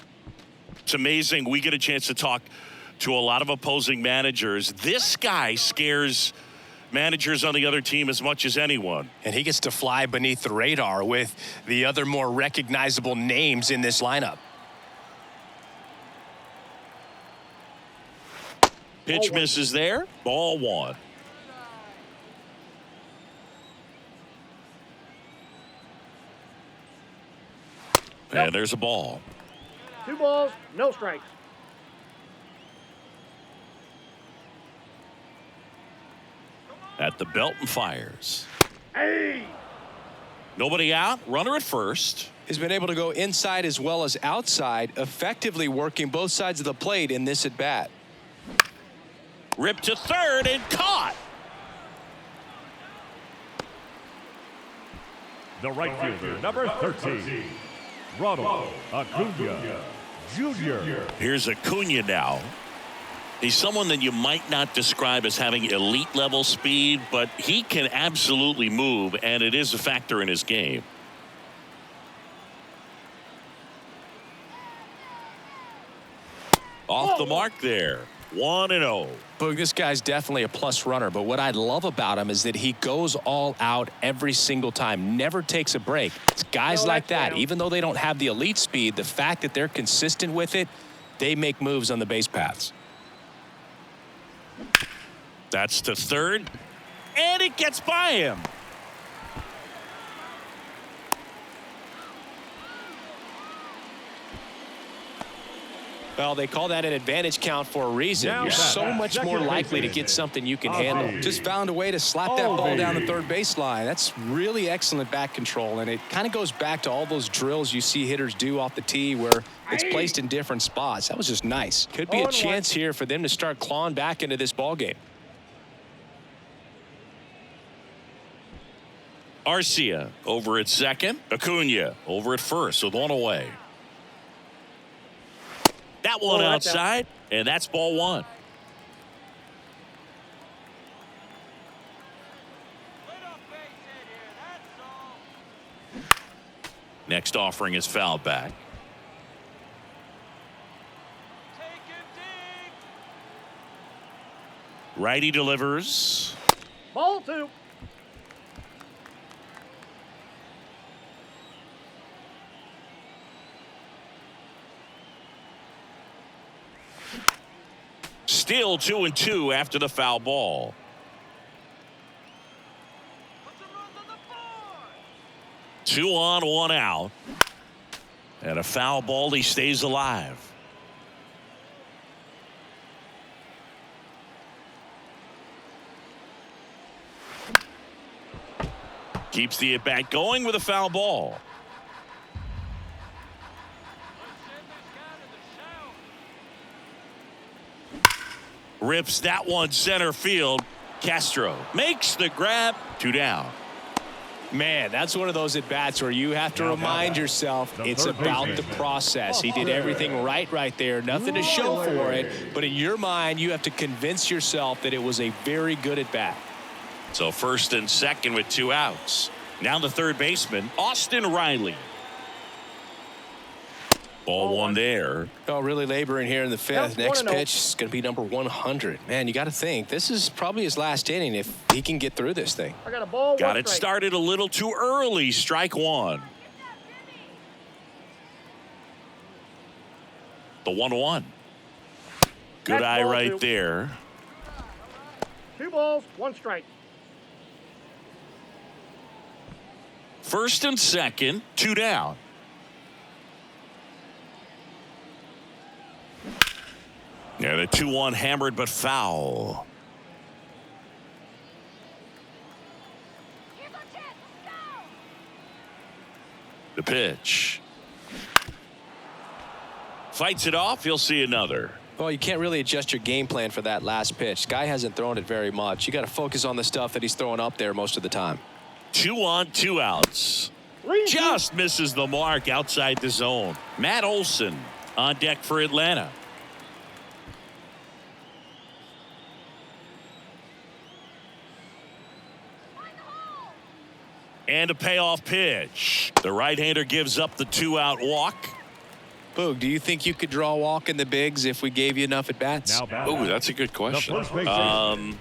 It's amazing. We get a chance to talk to a lot of opposing managers. This guy scares managers on the other team as much as anyone. And he gets to fly beneath the radar with the other more recognizable names in this lineup. Pitch misses there. Ball 1. And there's a ball. 2 balls, no strikes. At the belt and fires. Hey! Nobody out. Runner at first. He's been able to go inside as well as outside, effectively working both sides of the plate in this at bat. Ripped to third and caught. The right fielder, number 13, Ronald Acuna Jr. Here's Acuna now. He's someone that you might not describe as having elite level speed, but he can absolutely move, and it is a factor in his game. Off the mark there. 1-0. Boog, this guy's definitely a plus runner, but what I love about him is that he goes all out every single time, never takes a break. It's guys like that, even though they don't have the elite speed, the fact that they're consistent with it, they make moves on the base paths. That's to third, and it gets by him. Well, they call that an advantage count for a reason. Now You're so back, much more second likely to baseman. get something you can handle. Just found a way to slap that ball down the third baseline. That's really excellent back control, and it kind of goes back to all those drills you see hitters do off the tee where it's placed in different spots. That was just nice. Could be a chance here for them to start clawing back into this ball game. Arcia over at second. Acuna over at first with 1 away. That one outside, and that's ball 1. Next offering is foul back. Righty delivers. Ball 2. Still 2-2 after the foul ball. Two on, 1 out. And a foul ball, he stays alive. Keeps the at-bat going with a foul ball. Rips that one center field. Castro makes the grab. 2 down. Man, that's one of those at-bats where you have to remind yourself it's about the process. He did everything right there. Nothing to show for it. But in your mind, you have to convince yourself that it was a very good at-bat. So first and second with 2 outs. Now the third baseman, Austin Riley. Ball one there. Oh, really laboring here in the fifth. Yep, Next 1-0. pitch is going to be number 100. Man, you got to think this is probably his last inning if he can get through this thing. I got a ball. Got one it strike. started a little too early. Strike one. The 1-1. Good That's eye ball right two. there. 2 balls, 1 strike. First and second, 2 down. Yeah, the 2-1 hammered but foul. The pitch. Fights it off. He'll see another. Well, you can't really adjust your game plan for that last pitch. Guy hasn't thrown it very much. You got to focus on the stuff that he's throwing up there most of the time. 2 on, 2 outs. Just misses the mark outside the zone. Matt Olson on deck for Atlanta. And a payoff pitch. The right-hander gives up the 2-out walk. Boog, do you think you could draw a walk in the bigs if we gave you enough at bats? Now back. Oh, that's a good question. The first baseman.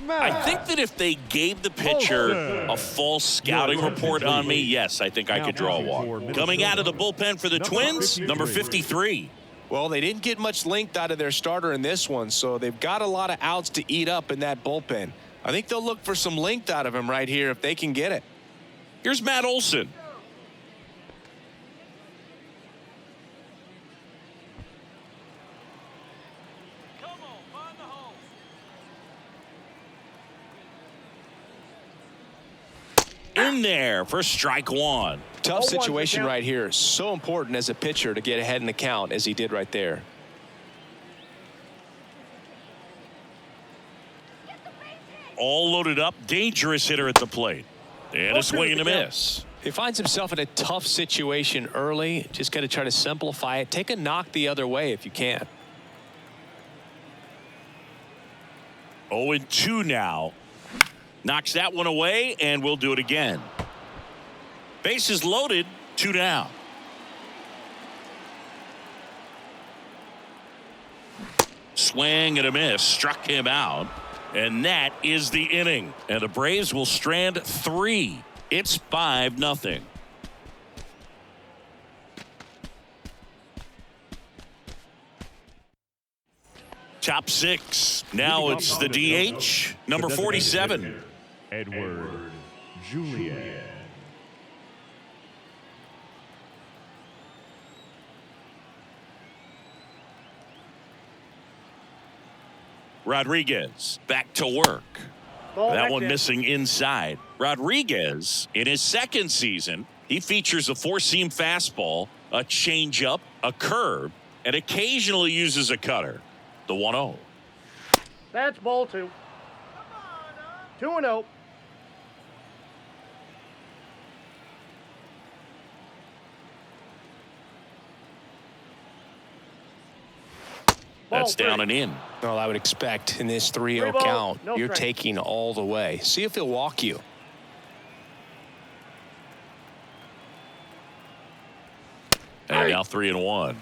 I think that if they gave the pitcher a false scouting report on me, yes, I think I could draw a walk. Coming out of the bullpen for the Twins, number 53. Well, they didn't get much length out of their starter in this one, so they've got a lot of outs to eat up in that bullpen. I think they'll look for some length out of him right here if they can get it. Here's Matt Olson. In there for strike one. Tough 0-1 situation count. right here. So important as a pitcher to get ahead in the count as he did right there. All loaded up. Dangerous hitter at the plate. And a swing and a miss. He finds himself in a tough situation early. Just got to try to simplify it. Take a knock the other way if you can. 0-2 now. Knocks that one away, and we'll do it again. Bases loaded, 2 down. Swing and a miss. Struck him out. And that is the inning. And the Braves will strand 3. It's 5-0. Top 6. Now it's the DH, number 47. Edward Julian. Rodriguez back to work. Ball That back one in. missing inside. Rodriguez, in his second season, he features a 4-seam fastball, a changeup, a curve, and occasionally uses a cutter. The 1-0. That's ball 2. 2-0. That's Ball down 3. and in. Well, I would expect in this 3-0 Three balls, count, no you're strike. taking all the way. See if he'll walk you. And now 3-1.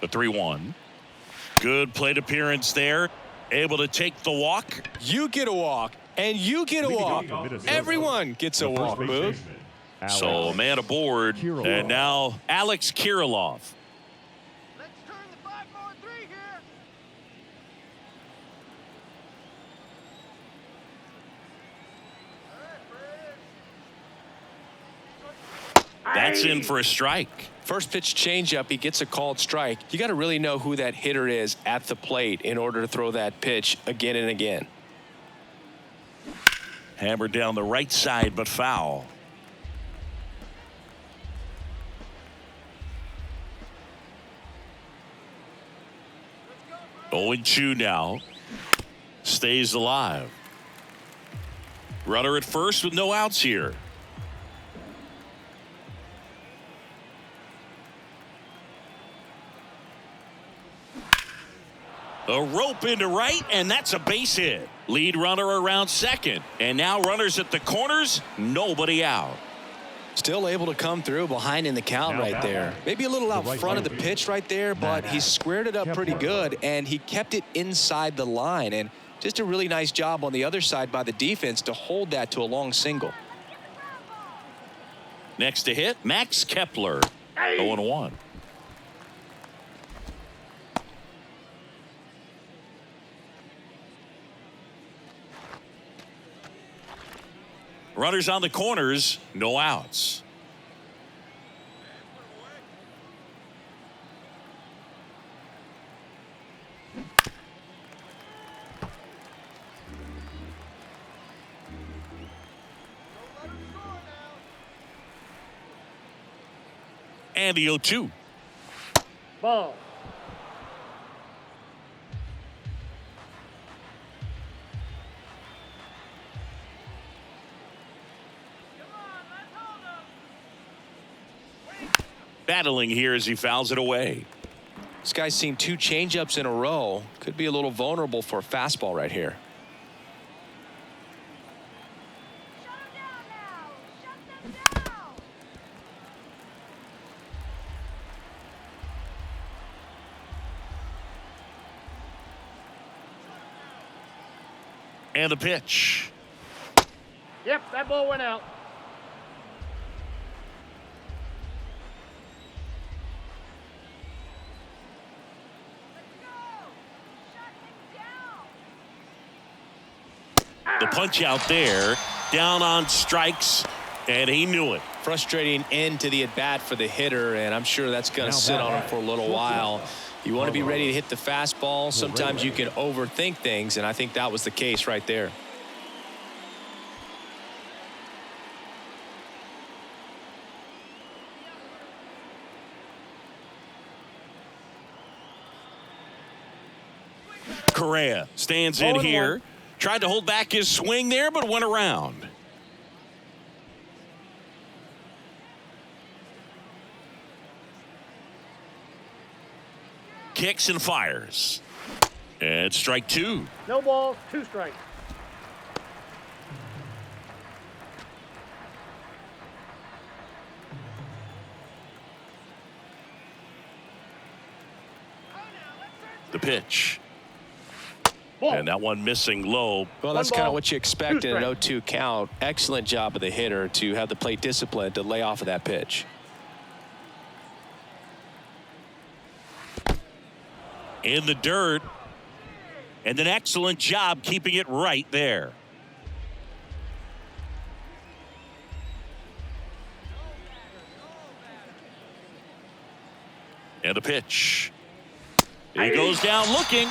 The 3-1. Good plate appearance there. Able to take the walk. You get a walk, and you get a Leading walk. off for Minnesota, Everyone gets a the first walk, base Boog. baseman, Alex So a man aboard. Kirilloff. And now Alex Kirilloff. Let's turn the 5-4-3 here. That's in for a strike. First pitch changeup, he gets a called strike. You got to really know who that hitter is at the plate in order to throw that pitch again and again. Hammered down the right side, but foul. Let's go, bro. 0-2 now. Stays alive. Runner at first with no outs here. A rope into right, and that's a base hit. Lead runner around second. And now runners at the corners, nobody out. Still able to come through behind in the count right there. Maybe a little out front of the pitch right there, but he squared it up pretty good, and he kept it inside the line. And just a really nice job on the other side by the defense to hold that to a long single. Next to hit, Max Kepler. 0-1. Runners on the corners, no outs. And the 0-2. Ball. Battling here as he fouls it away. This guy's seen 2 changeups in a row. Could be a little vulnerable for a fastball right here. And the pitch. Yep, that ball went out. The punch out there, down on strikes, and he knew it. Frustrating end to the at-bat for the hitter, and I'm sure that's going to sit on him for a little while. You want to be ready to hit the fastball. Sometimes you can overthink things, and I think that was the case right there. Correa stands in here. Tried to hold back his swing there, but went around. Kicks and fires. And strike 2. No balls, 2 strikes. The pitch. Ball. And that one missing low. Well, that's One kind of ball, what you expect in an 2 0-2 count. Excellent job of the hitter to have the plate discipline to lay off of that pitch. In the dirt. And an excellent job keeping it right there. And a pitch. He goes down looking.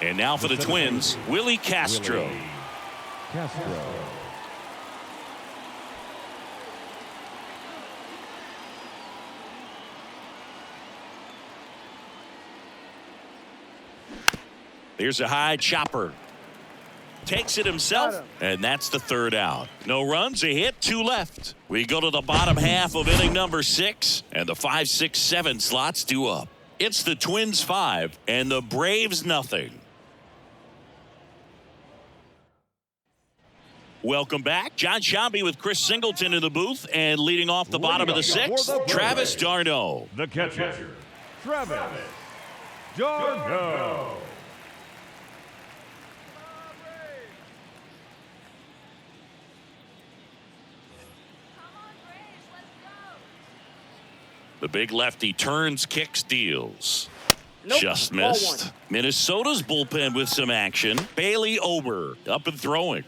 And now for the Twins, Willie Castro. Here's a high chopper. Takes it himself, and that's the 3rd out. No runs, a hit, 2 left. We go to the bottom half of inning number 6, and the 5, 6, 7 slots due up. It's the Twins 5 and the Braves nothing. Welcome back. John Shambi with Chris Singleton in the booth, and leading off the bottom of the 6th, Travis d'Arnaud. The catcher, Travis d'Arnaud. The big lefty turns, kicks, deals. Nope. Just Ball missed. 1. Minnesota's bullpen with some action. Bailey Ober up and throwing.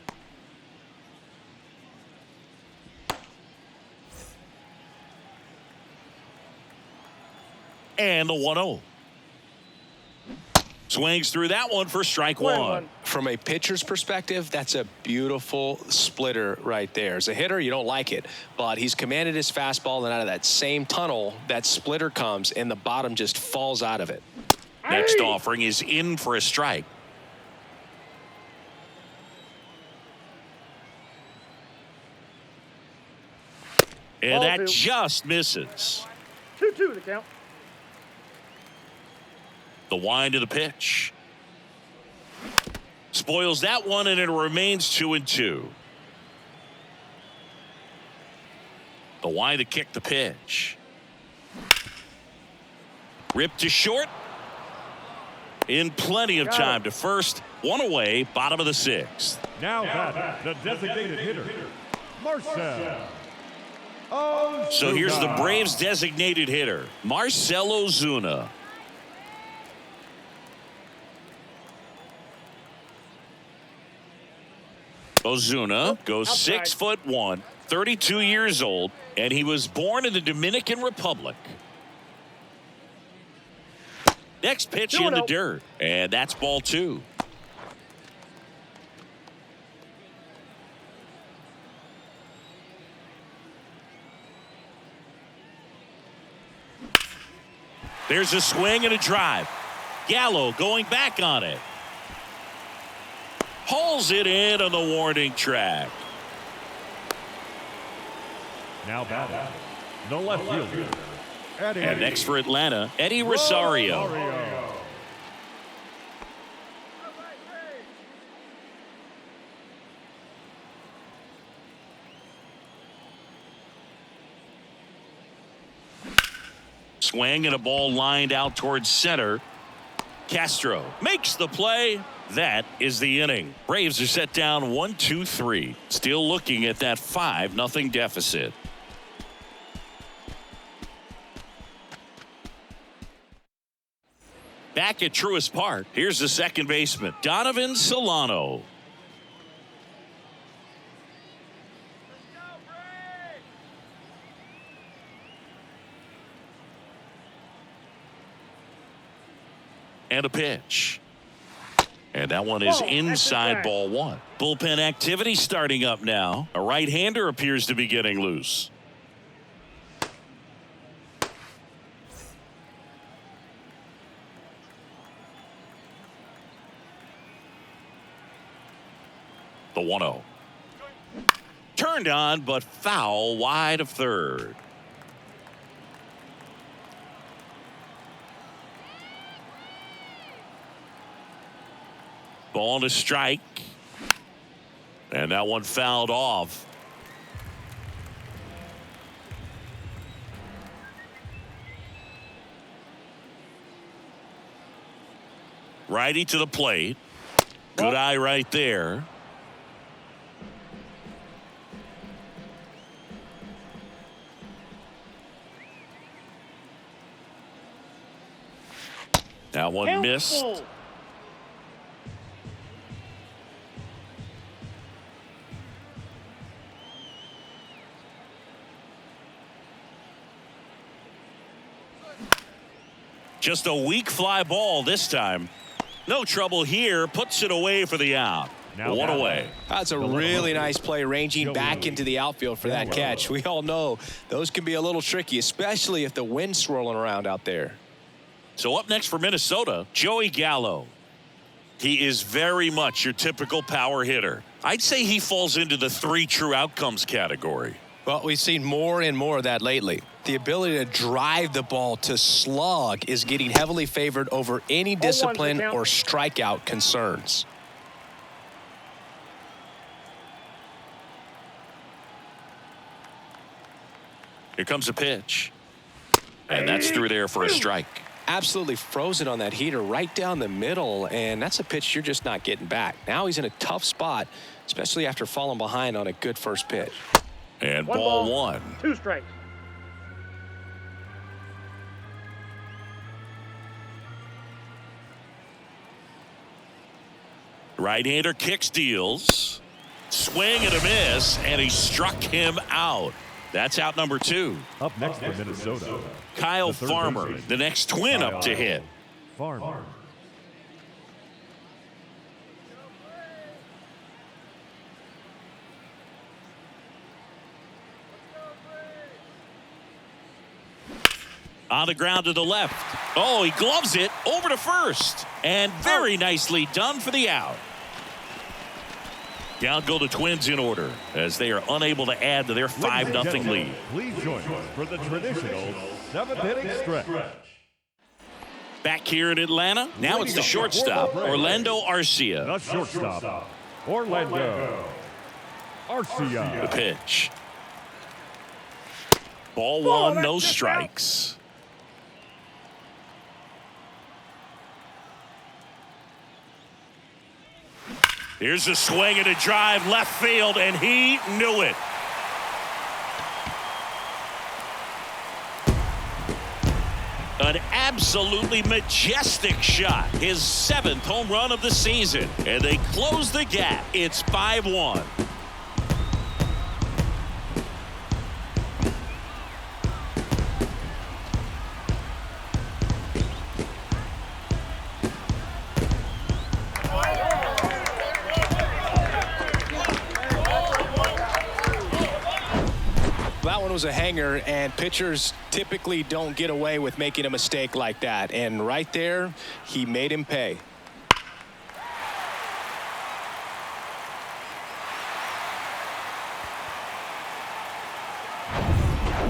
And the 1-0. Swings through that one for strike 1. From a pitcher's perspective, that's a beautiful splitter right there. As a hitter, you don't like it, but he's commanded his fastball, and out of that same tunnel, that splitter comes, and the bottom just falls out of it. Next offering is in for a strike. And that just misses. 2-2 the count. The wind of the pitch. Spoils that one, and it remains 2-2. The wind to kick the pitch. Ripped to short. In plenty of time to first. One away, bottom of the sixth. Now that the designated hitter, Marcell. So here's the Braves' designated hitter, Marcell Ozuna. Ozuna goes outside. 6'1", 32 years old, and he was born in the Dominican Republic. Next pitch in the dirt, and that's ball 2. There's a swing and a drive. Gallo going back on it. Hauls it in on the warning track. Now batting, the left fielder. And next for Atlanta, Eddie Rosario. Swing and a ball lined out towards center. Castro makes the play. That is the inning. Braves are set down 1-2-3. Still looking at that 5-0 deficit. Back at Truist Park, here's the second baseman, Donovan Solano. And a pitch. And that one is inside ball 1. Bullpen activity starting up now. A right-hander appears to be getting loose. The 1-0. Turned on, but foul wide of third. Ball to strike. And that one fouled off. Righty to the plate. Good eye right there. That one missed. Just a weak fly ball this time. No trouble here. Puts it away for the out. Now one away. That's a really nice play, ranging back into the outfield for that catch. We all know those can be a little tricky, especially if the wind's swirling around out there. So up next for Minnesota, Joey Gallo. He is very much your typical power hitter. I'd say he falls into the 3 true outcomes category. Well, we've seen more and more of that lately. The ability to drive the ball to slug is getting heavily favored over any discipline or strikeout concerns. Here comes a pitch. And that's through there for a strike. Absolutely frozen on that heater right down the middle, and that's a pitch you're just not getting back. Now he's in a tough spot, especially after falling behind on a good first pitch. And ball 1. 2 strikes. Right-hander kicks, deals. Swing and a miss, and he struck him out. That's out number 2. Up next for Minnesota, Kyle the third Farmer, baseman. the next twin up to hit. Farmer. On the ground to the left. Oh, he gloves it over to first. And very nicely done for the out. Down go the Twins in order as they are unable to add to their 5-0 lead. Please join us for the traditional 7th-inning stretch. Back here in Atlanta, now it's the shortstop, Orlando Arcia. The shortstop, Orlando Arcia. The pitch. Ball one, no strikes. Here's a swing and a drive left field, and he knew it. An absolutely majestic shot. His 7th home run of the season. And they close the gap. It's 5-1. That one was a hanger, and pitchers typically don't get away with making a mistake like that. And right there, he made him pay.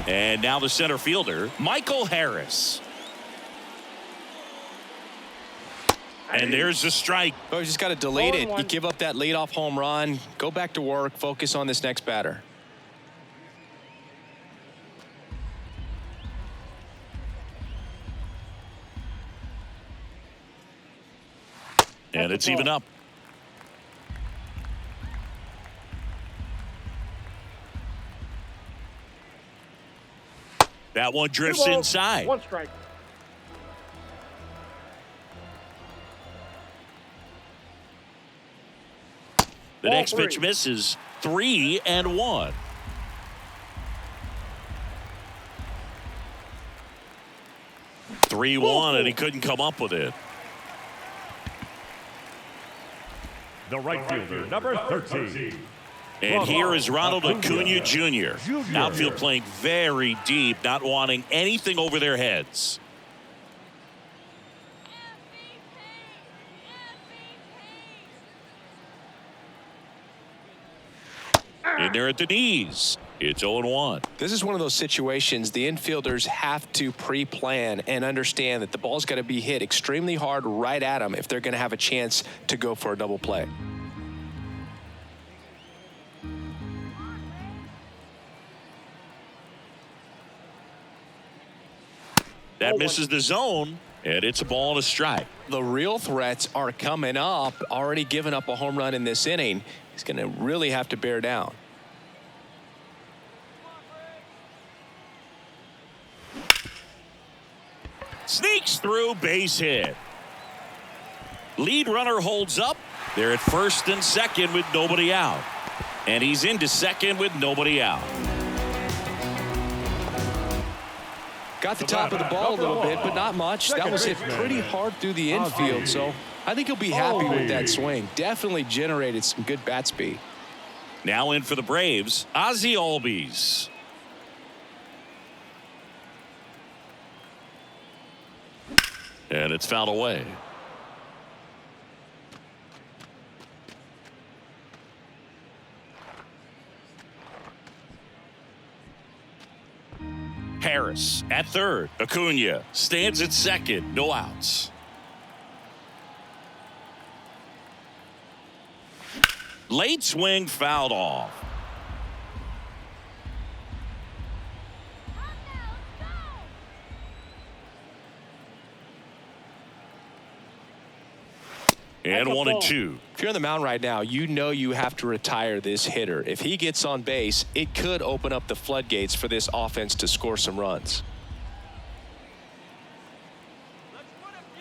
And now the center fielder, Michael Harris. And there's the strike. Oh, you just got to delete it. You give up that leadoff home run. Go back to work. Focus on this next batter. And it's even up. That one drifts inside. 1 strike. The next pitch misses. 3-1. And he couldn't come up with it. The right fielder, number 13. And here is Ronald Acuna Jr. Outfield playing very deep, not wanting anything over their heads. In there at the knees. It's 0-1. This is one of those situations the infielders have to pre-plan and understand that the ball's got to be hit extremely hard right at them if they're going to have a chance to go for a double play. That misses the zone, and it's a ball and a strike. The real threats are coming up. Already given up a home run in this inning. He's going to really have to bear down. Sneaks through, base hit. Lead runner holds up. They're at first and second with nobody out. And he's into second with nobody out. Got the top of the ball a little bit, but not much. That was hit pretty hard through the infield, so I think he'll be happy with that swing. Definitely generated some good bat speed. Now in for the Braves, Ozzie Albies. And it's fouled away. Harris at third. Acuna stands at second. No outs. Late swing fouled off. And 1-2. If you're on the mound right now, you know you have to retire this hitter. If he gets on base, it could open up the floodgates for this offense to score some runs.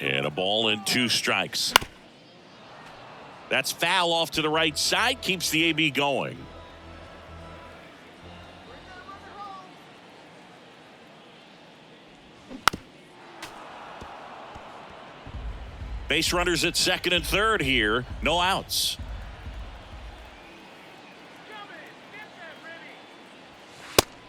And a ball and 2 strikes. That's foul off to the right side. Keeps the AB going. Base runners at second and third here. No outs.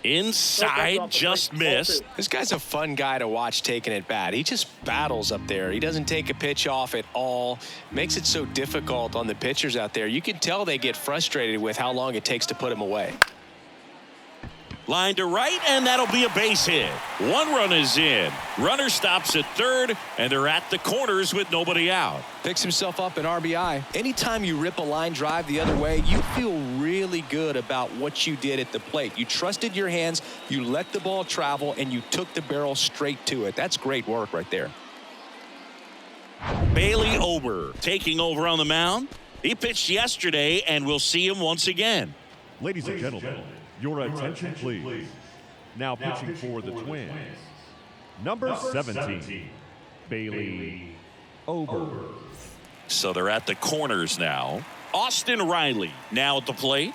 Inside, just missed. This guy's a fun guy to watch taking at bat. He just battles up there. He doesn't take a pitch off at all. Makes it so difficult on the pitchers out there. You can tell they get frustrated with how long it takes to put him away. Line to right, and that'll be a base hit. One run is in. Runner stops at third, and they're at the corners with nobody out. Picks himself up an RBI. Anytime you rip a line drive the other way, you feel really good about what you did at the plate. You trusted your hands, you let the ball travel, and you took the barrel straight to it. That's great work right there. Bailey Ober taking over on the mound. He pitched yesterday, and we'll see him once again. Ladies and gentlemen, your attention, please. Now pitching for the Twins, number 17, Bailey Ober. So they're at the corners now. Austin Riley now at the plate.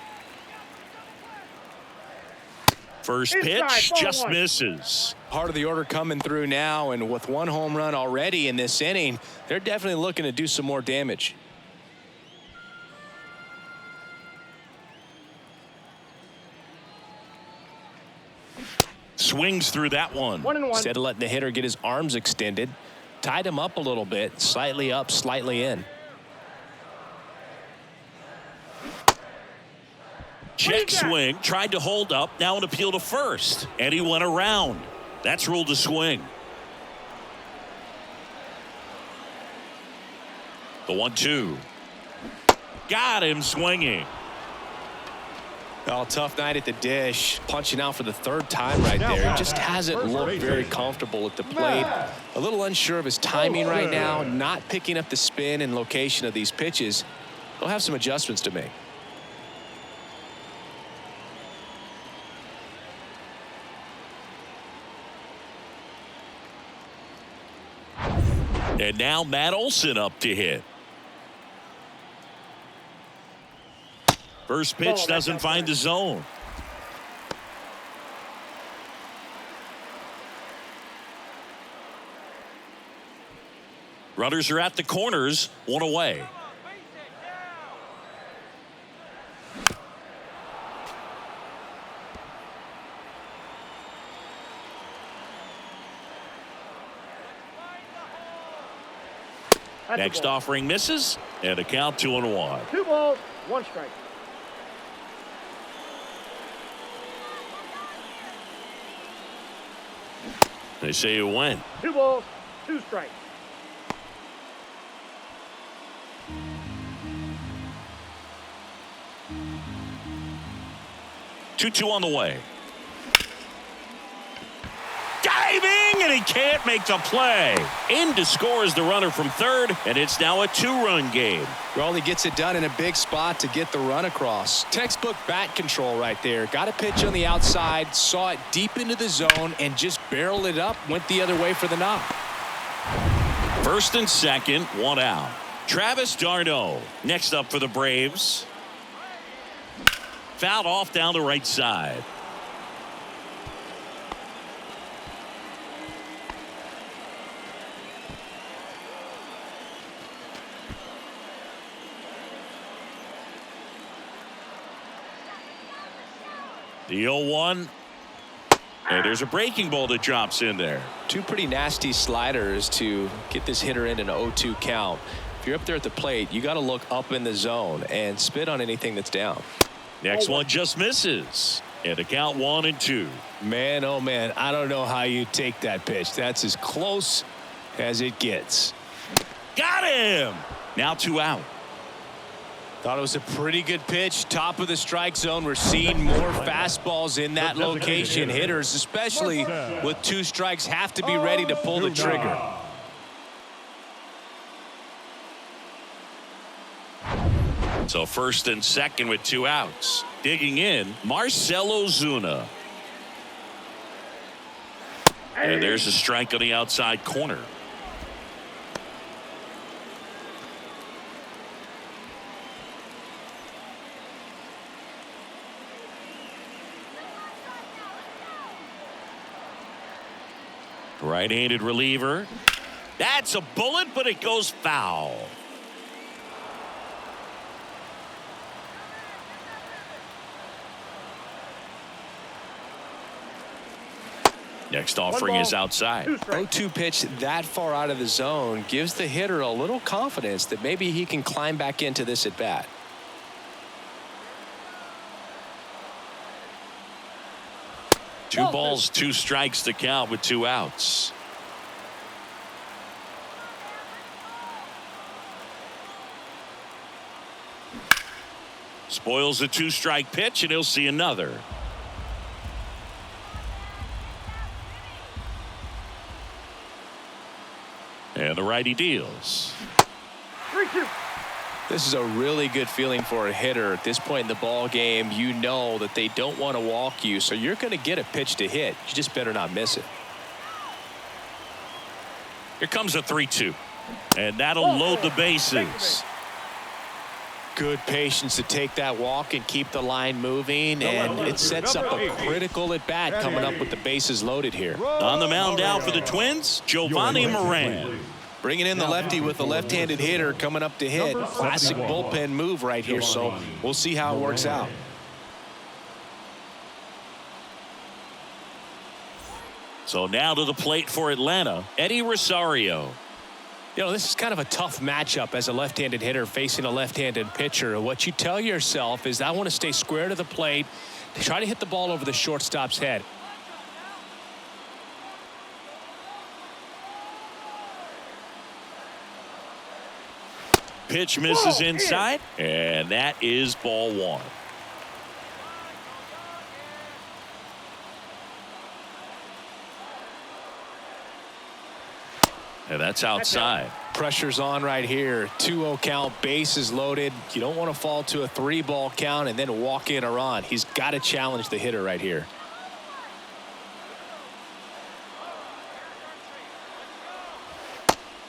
First pitch just misses. Part of the order coming through now, and with one home run already in this inning, they're definitely looking to do some more damage. Swings through that one. 1-1. Instead of letting the hitter get his arms extended, tied him up a little bit, slightly up, slightly in. Check swing, tried to hold up, now an appeal to first, and he went around. That's ruled a swing. The 1-2. Got him swinging. Oh, tough night at the dish. Punching out for the third time right there. He just hasn't looked very comfortable at the plate. A little unsure of his timing right now. Not picking up the spin and location of these pitches. He'll have some adjustments to make. And now Matt Olson up to hit. First pitch doesn't find the zone. Runners are at the corners, one away. Next offering misses, and a count 2-1. 2 balls, 1 strike. They say it went. 2 balls, 2 strikes. Two on the way. Diving, and he can't make the play. In to score is the runner from third, and it's now a 2-run game. Well, he gets it done in a big spot to get the run across. Textbook bat control right there. Got a pitch on the outside, saw it deep into the zone, and just barreled it up, went the other way for the knock. First and second, 1 out. Travis d'Arnaud next up for the Braves. Fouled off down the right side. The 0-1. And there's a breaking ball that drops in there. Two pretty nasty sliders to get this hitter in an 0-2 count. If you're up there at the plate, you got to look up in the zone and spit on anything that's down. Next one just misses. And a count 1-2. Man, oh man, I don't know how you take that pitch. That's as close as it gets. Got him. Now 2 out. Thought it was a pretty good pitch. Top of the strike zone. We're seeing more fastballs in that location. Hitters, especially with 2 strikes, have to be ready to pull the trigger. So first and second with 2 outs. Digging in, Marcell Ozuna. And there's a strike on the outside corner. Right-handed reliever. That's a bullet, but it goes foul. Next offering is outside. 0-2 pitch that far out of the zone gives the hitter a little confidence that maybe he can climb back into this at bat. Two balls, 2 strikes to count with 2 outs. Spoils a 2-strike pitch, and he'll see another. And the righty deals. 3-2. This is a really good feeling for a hitter at this point in the ball game. You know that they don't want to walk you, so you're going to get a pitch to hit. You just better not miss it. Here comes a 3-2, and that'll load the bases. Good patience to take that walk and keep the line moving, and it sets up a critical at bat coming up with the bases loaded here. On the mound now for the Twins, Giovanni Moran. Bringing in the lefty with a left-handed hitter coming up to hit. Classic bullpen move right here, so we'll see how it works out. So now to the plate for Atlanta, Eddie Rosario. You know, this is kind of a tough matchup as a left-handed hitter facing a left-handed pitcher. What you tell yourself is, I want to stay square to the plate, try to hit the ball over the shortstop's head. Pitch misses inside, and that is ball 1. And that's outside. Pressure's on right here. 2-0 count, bases loaded. You don't want to fall to a 3-ball count and then walk in or on. He's got to challenge the hitter right here.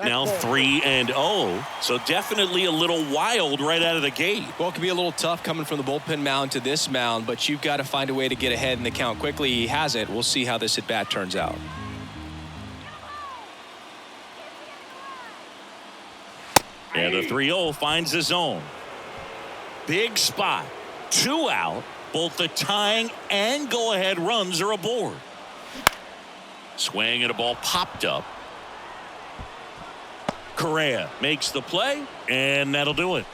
Now 3-0, so definitely a little wild right out of the gate. Well, it can be a little tough coming from the bullpen mound to this mound, but you've got to find a way to get ahead in the count quickly. He hasn't. We'll see how this at bat turns out. And the 3-0 finds the zone. Big spot. 2 out. Both the tying and go-ahead runs are aboard. Swing and a ball popped up. Correa makes the play, and that'll do it.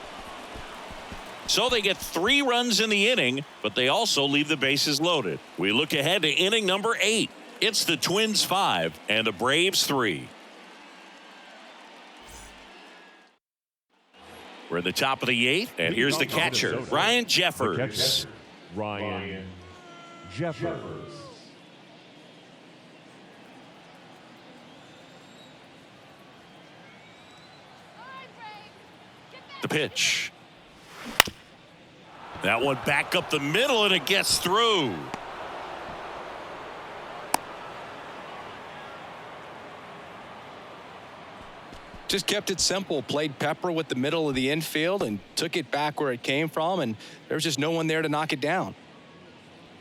So they get 3 runs in the inning, but they also leave the bases loaded. We look ahead to inning number 8. It's the Twins 5 and the Braves 3. We're at the top of the 8th, and here's the catcher, Ryan Jeffers. Ryan Jeffers. The pitch. That one back up the middle, and it gets through. Just kept it simple. Played pepper with the middle of the infield and took it back where it came from, and there's just no one there to knock it down.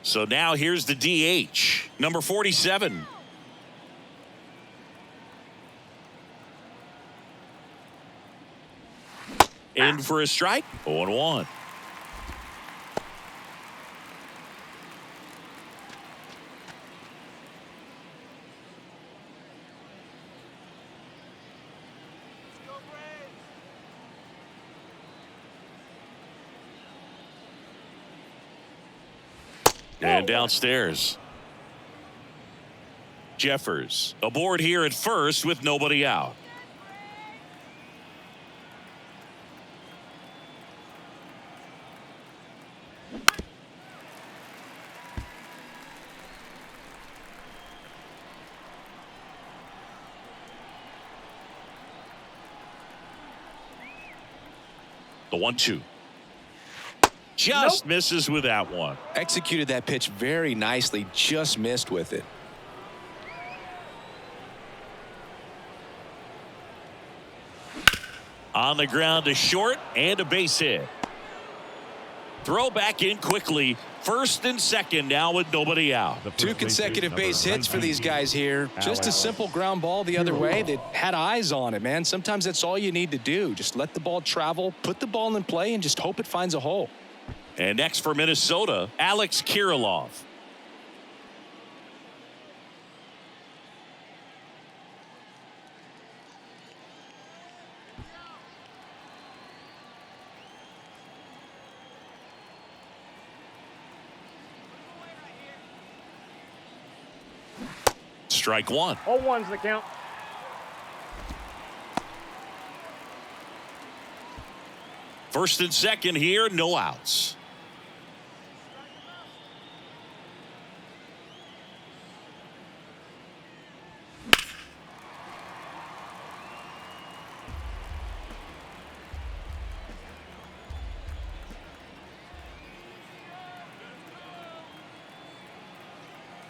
So now here's the DH, number 47. In for a strike, 0-1. And downstairs, Jeffers aboard here at first with nobody out. The 1-2. Just misses with that one. Executed that pitch very nicely, just missed with it. On the ground to short and a base hit. Throw back in quickly. First and second now with nobody out. 2 consecutive base hits for these guys here. Just a simple ground ball the other way that had eyes on it, man. Sometimes that's all you need to do. Just let the ball travel, put the ball in play, and just hope it finds a hole. And next for Minnesota, Alex Kirilloff. Strike one. 0-1's the count. First and second here, no outs.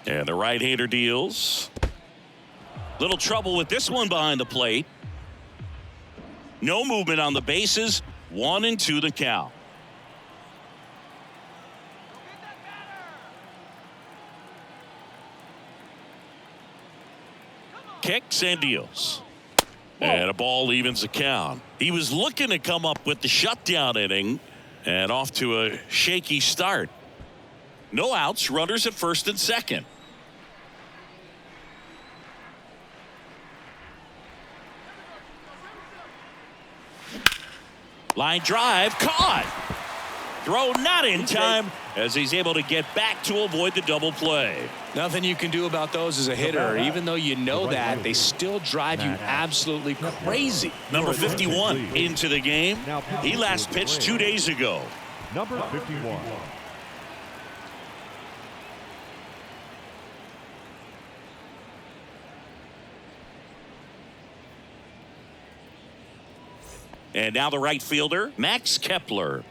And the right-hander deals. Little trouble with this one behind the plate. No movement on the bases. 1-2 the count. Kicks and deals. And a ball evens the count. He was looking to come up with the shutdown inning and off to a shaky start. No outs, runners at first and second. Line drive caught. Throw not in time as he's able to get back to avoid the double play. Nothing you can do about those as a hitter. Even though you know that, they still drive you absolutely crazy. Number 51 into the game. He last pitched 2 days ago. Number 51. And now the right fielder, Max Kepler.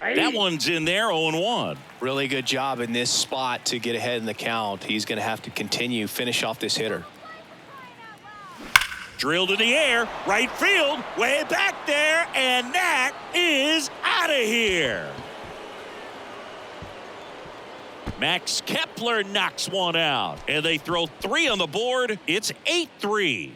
That one's in there, 0-1. Really good job in this spot to get ahead in the count. He's going to have to continue, finish off this hitter. Drilled in the air, right field, way back there, and that is out of here. Max Kepler knocks one out, and they throw 3 on the board. It's 8-3.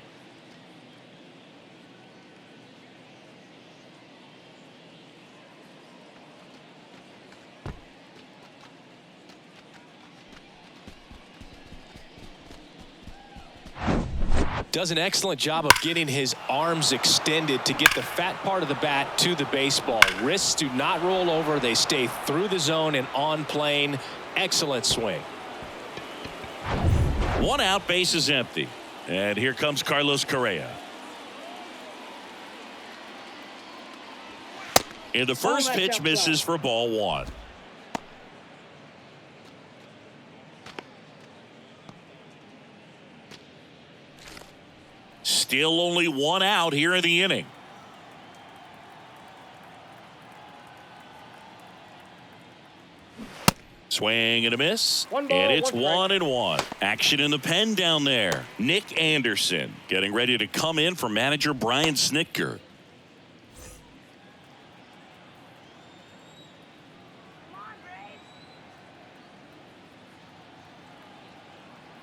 Does an excellent job of getting his arms extended to get the fat part of the bat to the baseball. Wrists do not roll over. They stay through the zone and on plane. Excellent swing. 1 out, base is empty. And here comes Carlos Correa. And the first pitch misses for ball 1. Still only 1 out here in the inning. Swing and a miss. And it's 1-1. Action in the pen down there. Nick Anderson getting ready to come in for manager Brian Snitker.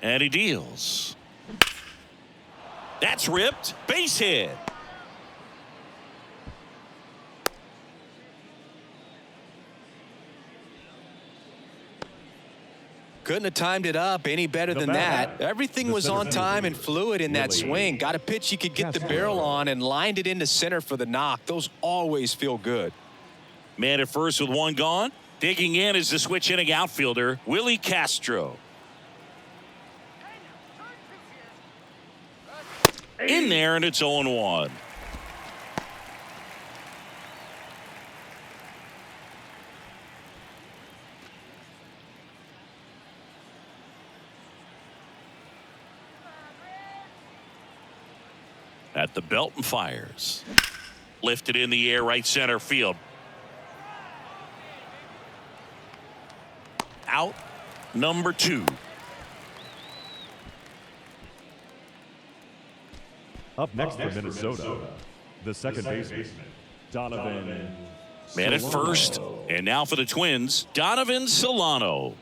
And he deals. That's ripped. Base hit. Couldn't have timed it up any better than that. Everything was on time and fluid in that swing. Got a pitch you could get the barrel on and lined it into center for the knock. Those always feel good. Man at first with 1 gone. Digging in is the switch hitting outfielder, Willie Castro. In there, and it's 0-1. At the belt and fires. Lifted in the air, right center field. Out number 2. Up next for Minnesota, the second baseman, Donovan. Man at first, and now for the Twins, Donovan Solano.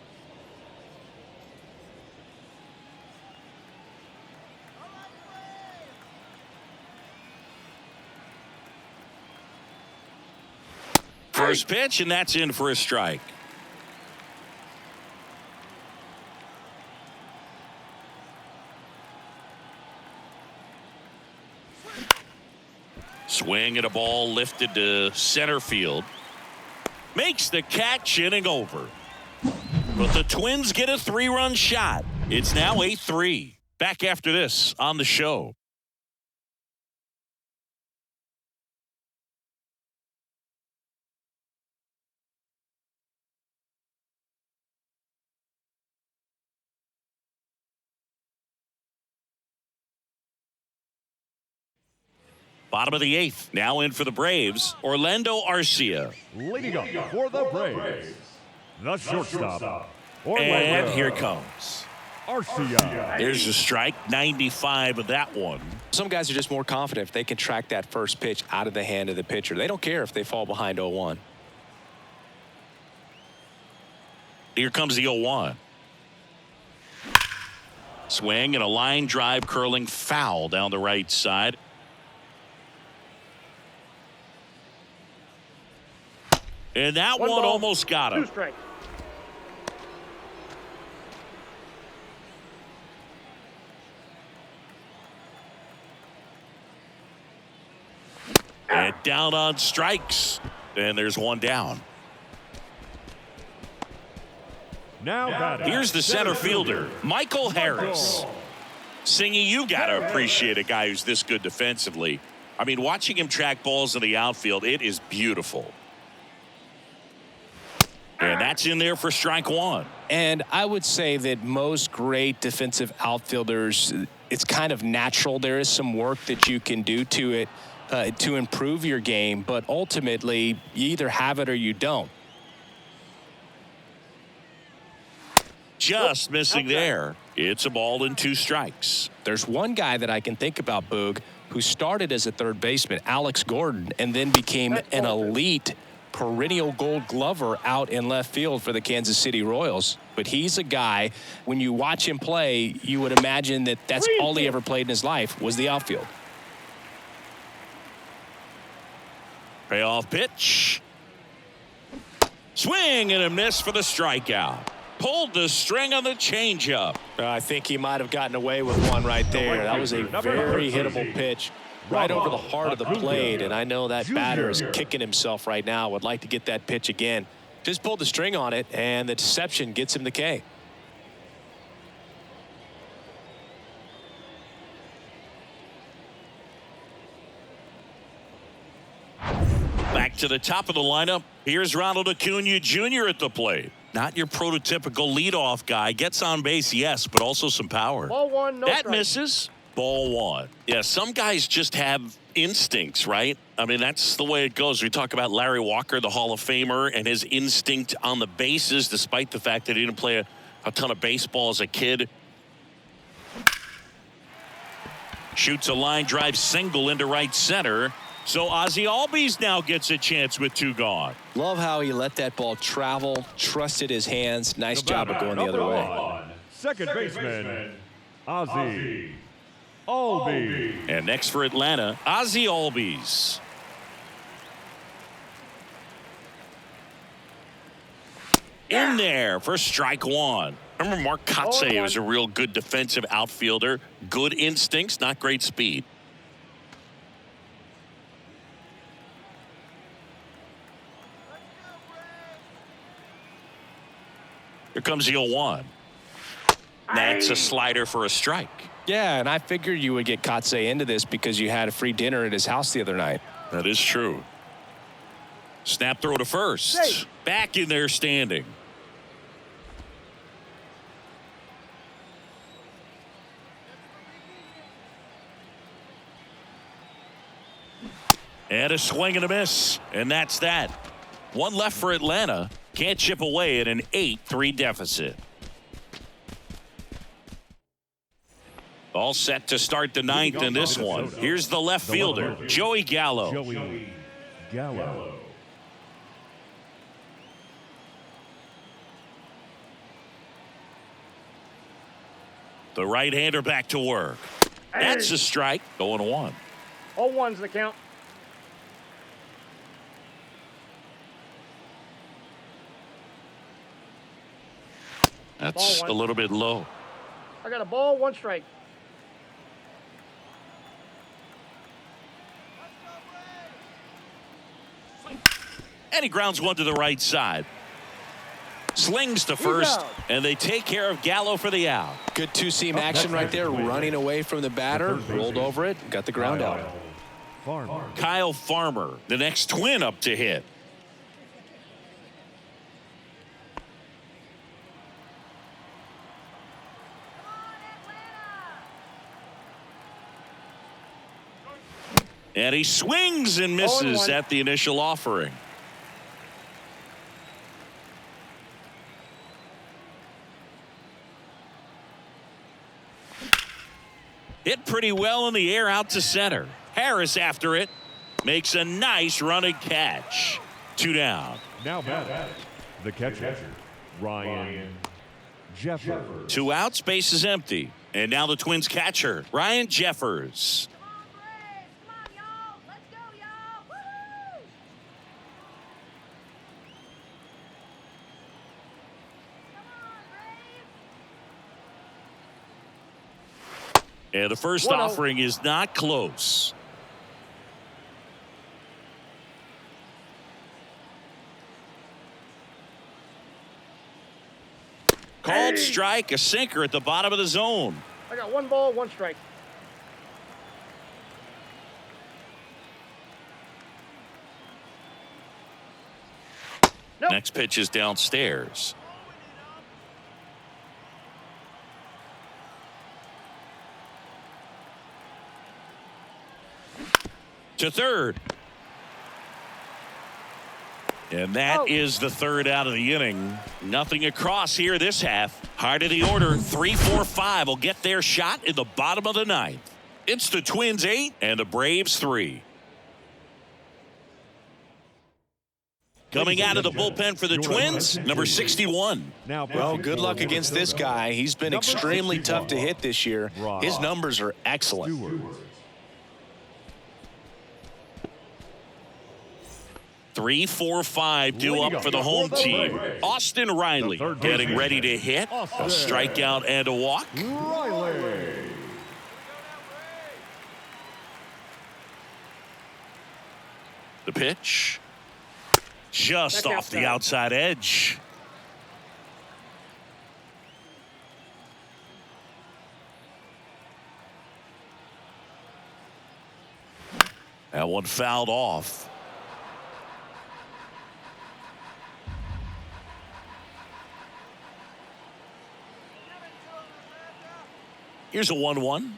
First pitch, and that's in for a strike. Swing and a ball lifted to center field. Makes the catch, inning over. But the Twins get a 3-run shot. It's now 8-3. Back after this on the show. Bottom of the 8th. Now in for the Braves, Orlando Arcia. Leading up for the Braves, the shortstop, Orlando And here it comes. Arcia. There's a strike, 95 of that one. Some guys are just more confident if they can track that first pitch out of the hand of the pitcher. They don't care if they fall behind 0-1. Here comes the 0-1. Swing and a line drive curling foul down the right side. And that one ball, almost got him. 2 strikes. And down on strikes. And there's one down. Now batting. Here's the center fielder, Michael Harris. Singy, you got to appreciate a guy who's this good defensively. I mean, watching him track balls in the outfield, it is beautiful. And that's in there for strike one. And I would say that most great defensive outfielders, it's kind of natural. There is some work that you can do to it to improve your game, but ultimately you either have it or you don't. Just missing there. It's a ball and 2 strikes. There's one guy that I can think about, Boog, who started as a third baseman, Alex Gordon, and then became an elite perennial gold glover out in left field for the Kansas City Royals. But he's a guy, when you watch him play, you would imagine that that's all he ever played in his life was the outfield. Payoff pitch. Swing and a miss for the strikeout. Pulled the string on the changeup. I think he might have gotten away with one right there. That was a very hittable pitch right over the heart of the plate, and I know that batter is kicking himself right now. Would like to get that pitch again. Just pulled the string on it, and the deception gets him the K. Back to the top of the lineup. Here's Ronald Acuna Jr. at the plate. Not your prototypical leadoff guy. Gets on base, yes, but also some power. Ball 1, no that strike. misses. Ball 1. Yeah, some guys just have instincts, right? I mean, that's the way it goes. We talk about Larry Walker, the Hall of Famer, and his instinct on the bases, despite the fact that he didn't play a ton of baseball as a kid. Shoots a line drive single into right center. So Ozzie Albies now gets a chance with 2 gone. Love how he let that ball travel, trusted his hands. Nice job of going the other way. Second baseman, Ozzie Albies. And next for Atlanta, Ozzie Albies. In there for strike 1. Remember, Mark Kotsay was a real good defensive outfielder. Good instincts, not great speed. Here comes the 0-1. That's a slider for a strike. Yeah, and I figured you would get Kotsay into this because you had a free dinner at his house the other night. That is true. Snap throw to first. Back in there standing. And a swing and a miss. And that's that. One left for Atlanta. Can't chip away at an 8-3 deficit. All set to start the 9th in this one. Here's the left fielder, Joey Gallo. Joey Gallo. The right-hander back to work. That's a strike. Going 1. All 1's the count. That's a little bit low. I got a ball, 1 strike. And he grounds one to the right side. Slings to first, out. and they take care of Gallo for the out. Good two-seam action right there, running away from the batter, rolled over it, got the ground out. Farmer. Kyle Farmer, the next Twin up to hit. And he swings and misses 0-1. at the initial offering. Hit pretty well in the air out to center. Harris after it. Makes a nice running catch. 2 down. Now batting. The catcher, Ryan Jeffers. 2 outs, base is empty. And now the Twins catcher, Ryan Jeffers. Come on, Braves. Come on, y'all. Let's go, y'all. Woo-hoo! Come on, Braves. And the first 1-0. offering is not close. Called strike, a sinker at the bottom of the zone. I got 1 ball, 1 strike. Nope. Next pitch is downstairs. To third. And that is the 3rd out of the inning. Nothing across here this half. Heart of the order, 3-4-5 will get their shot in the bottom of the 9th. It's the Twins 8 and the Braves 3. Coming out of the bullpen for the Twins, number 61. Now, Well, good luck against this guy. He's been extremely tough to hit this year. His numbers are excellent. Stewart. 3-4-5 due up for the home team. Austin Riley getting ready to hit. A strikeout and a walk. Riley. The pitch. Just Back off the outside. outside edge. That one fouled off. Here's a 1-1.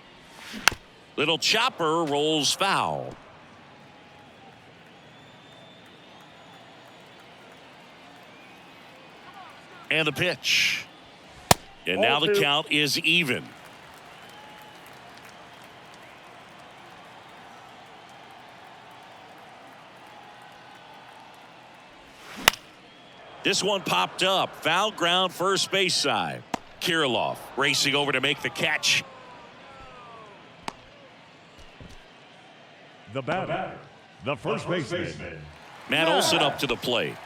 Little chopper rolls foul. And the pitch. And now the 0-2. count is even. This one popped up. Foul ground, first base side. Kirilloff racing over to make the catch. The batter. The first baseman. Matt Olson up to the plate.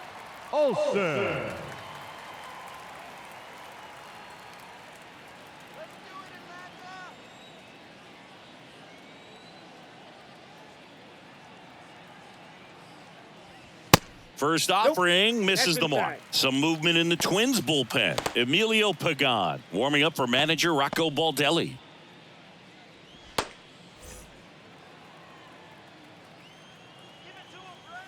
Olson. Let's do it, Atlanta. First offering misses That's the mark. inside. Some movement in the Twins bullpen. Emilio Pagan warming up for manager Rocco Baldelli. Give it to him, Braves.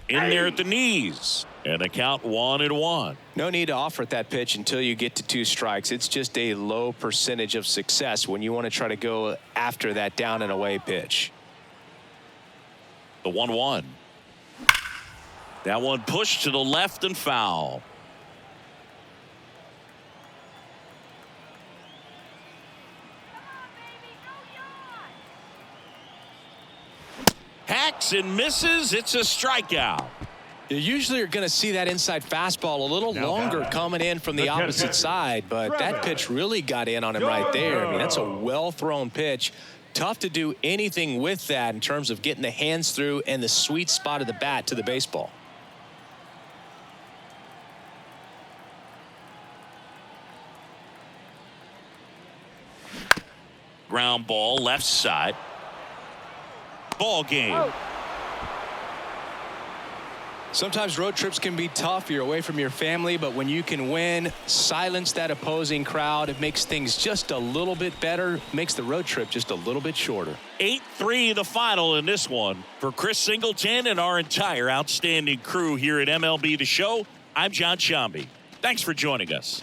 In there at the knees. And the count 1-1. No need to offer at that pitch until you get to 2 strikes. It's just a low percentage of success when you want to try to go after that down and away pitch. The 1-1. That one pushed to the left and foul. Hacks and misses. It's a strikeout. You usually are going to see that inside fastball a little Now longer batting. coming in from the The catcher, opposite side, but that pitch really got in on him right there. I mean, that's a well-thrown pitch. Tough to do anything with that in terms of getting the hands through and the sweet spot of the bat to the baseball. Ground ball left side. Ball game. Oh. Sometimes road trips can be tough. You're away from your family, but when you can win, silence that opposing crowd, it makes things just a little bit better, makes the road trip just a little bit shorter. 8-3 the final in this one. For Chris Singleton and our entire outstanding crew here at MLB The Show, I'm John Shambi. Thanks for joining us.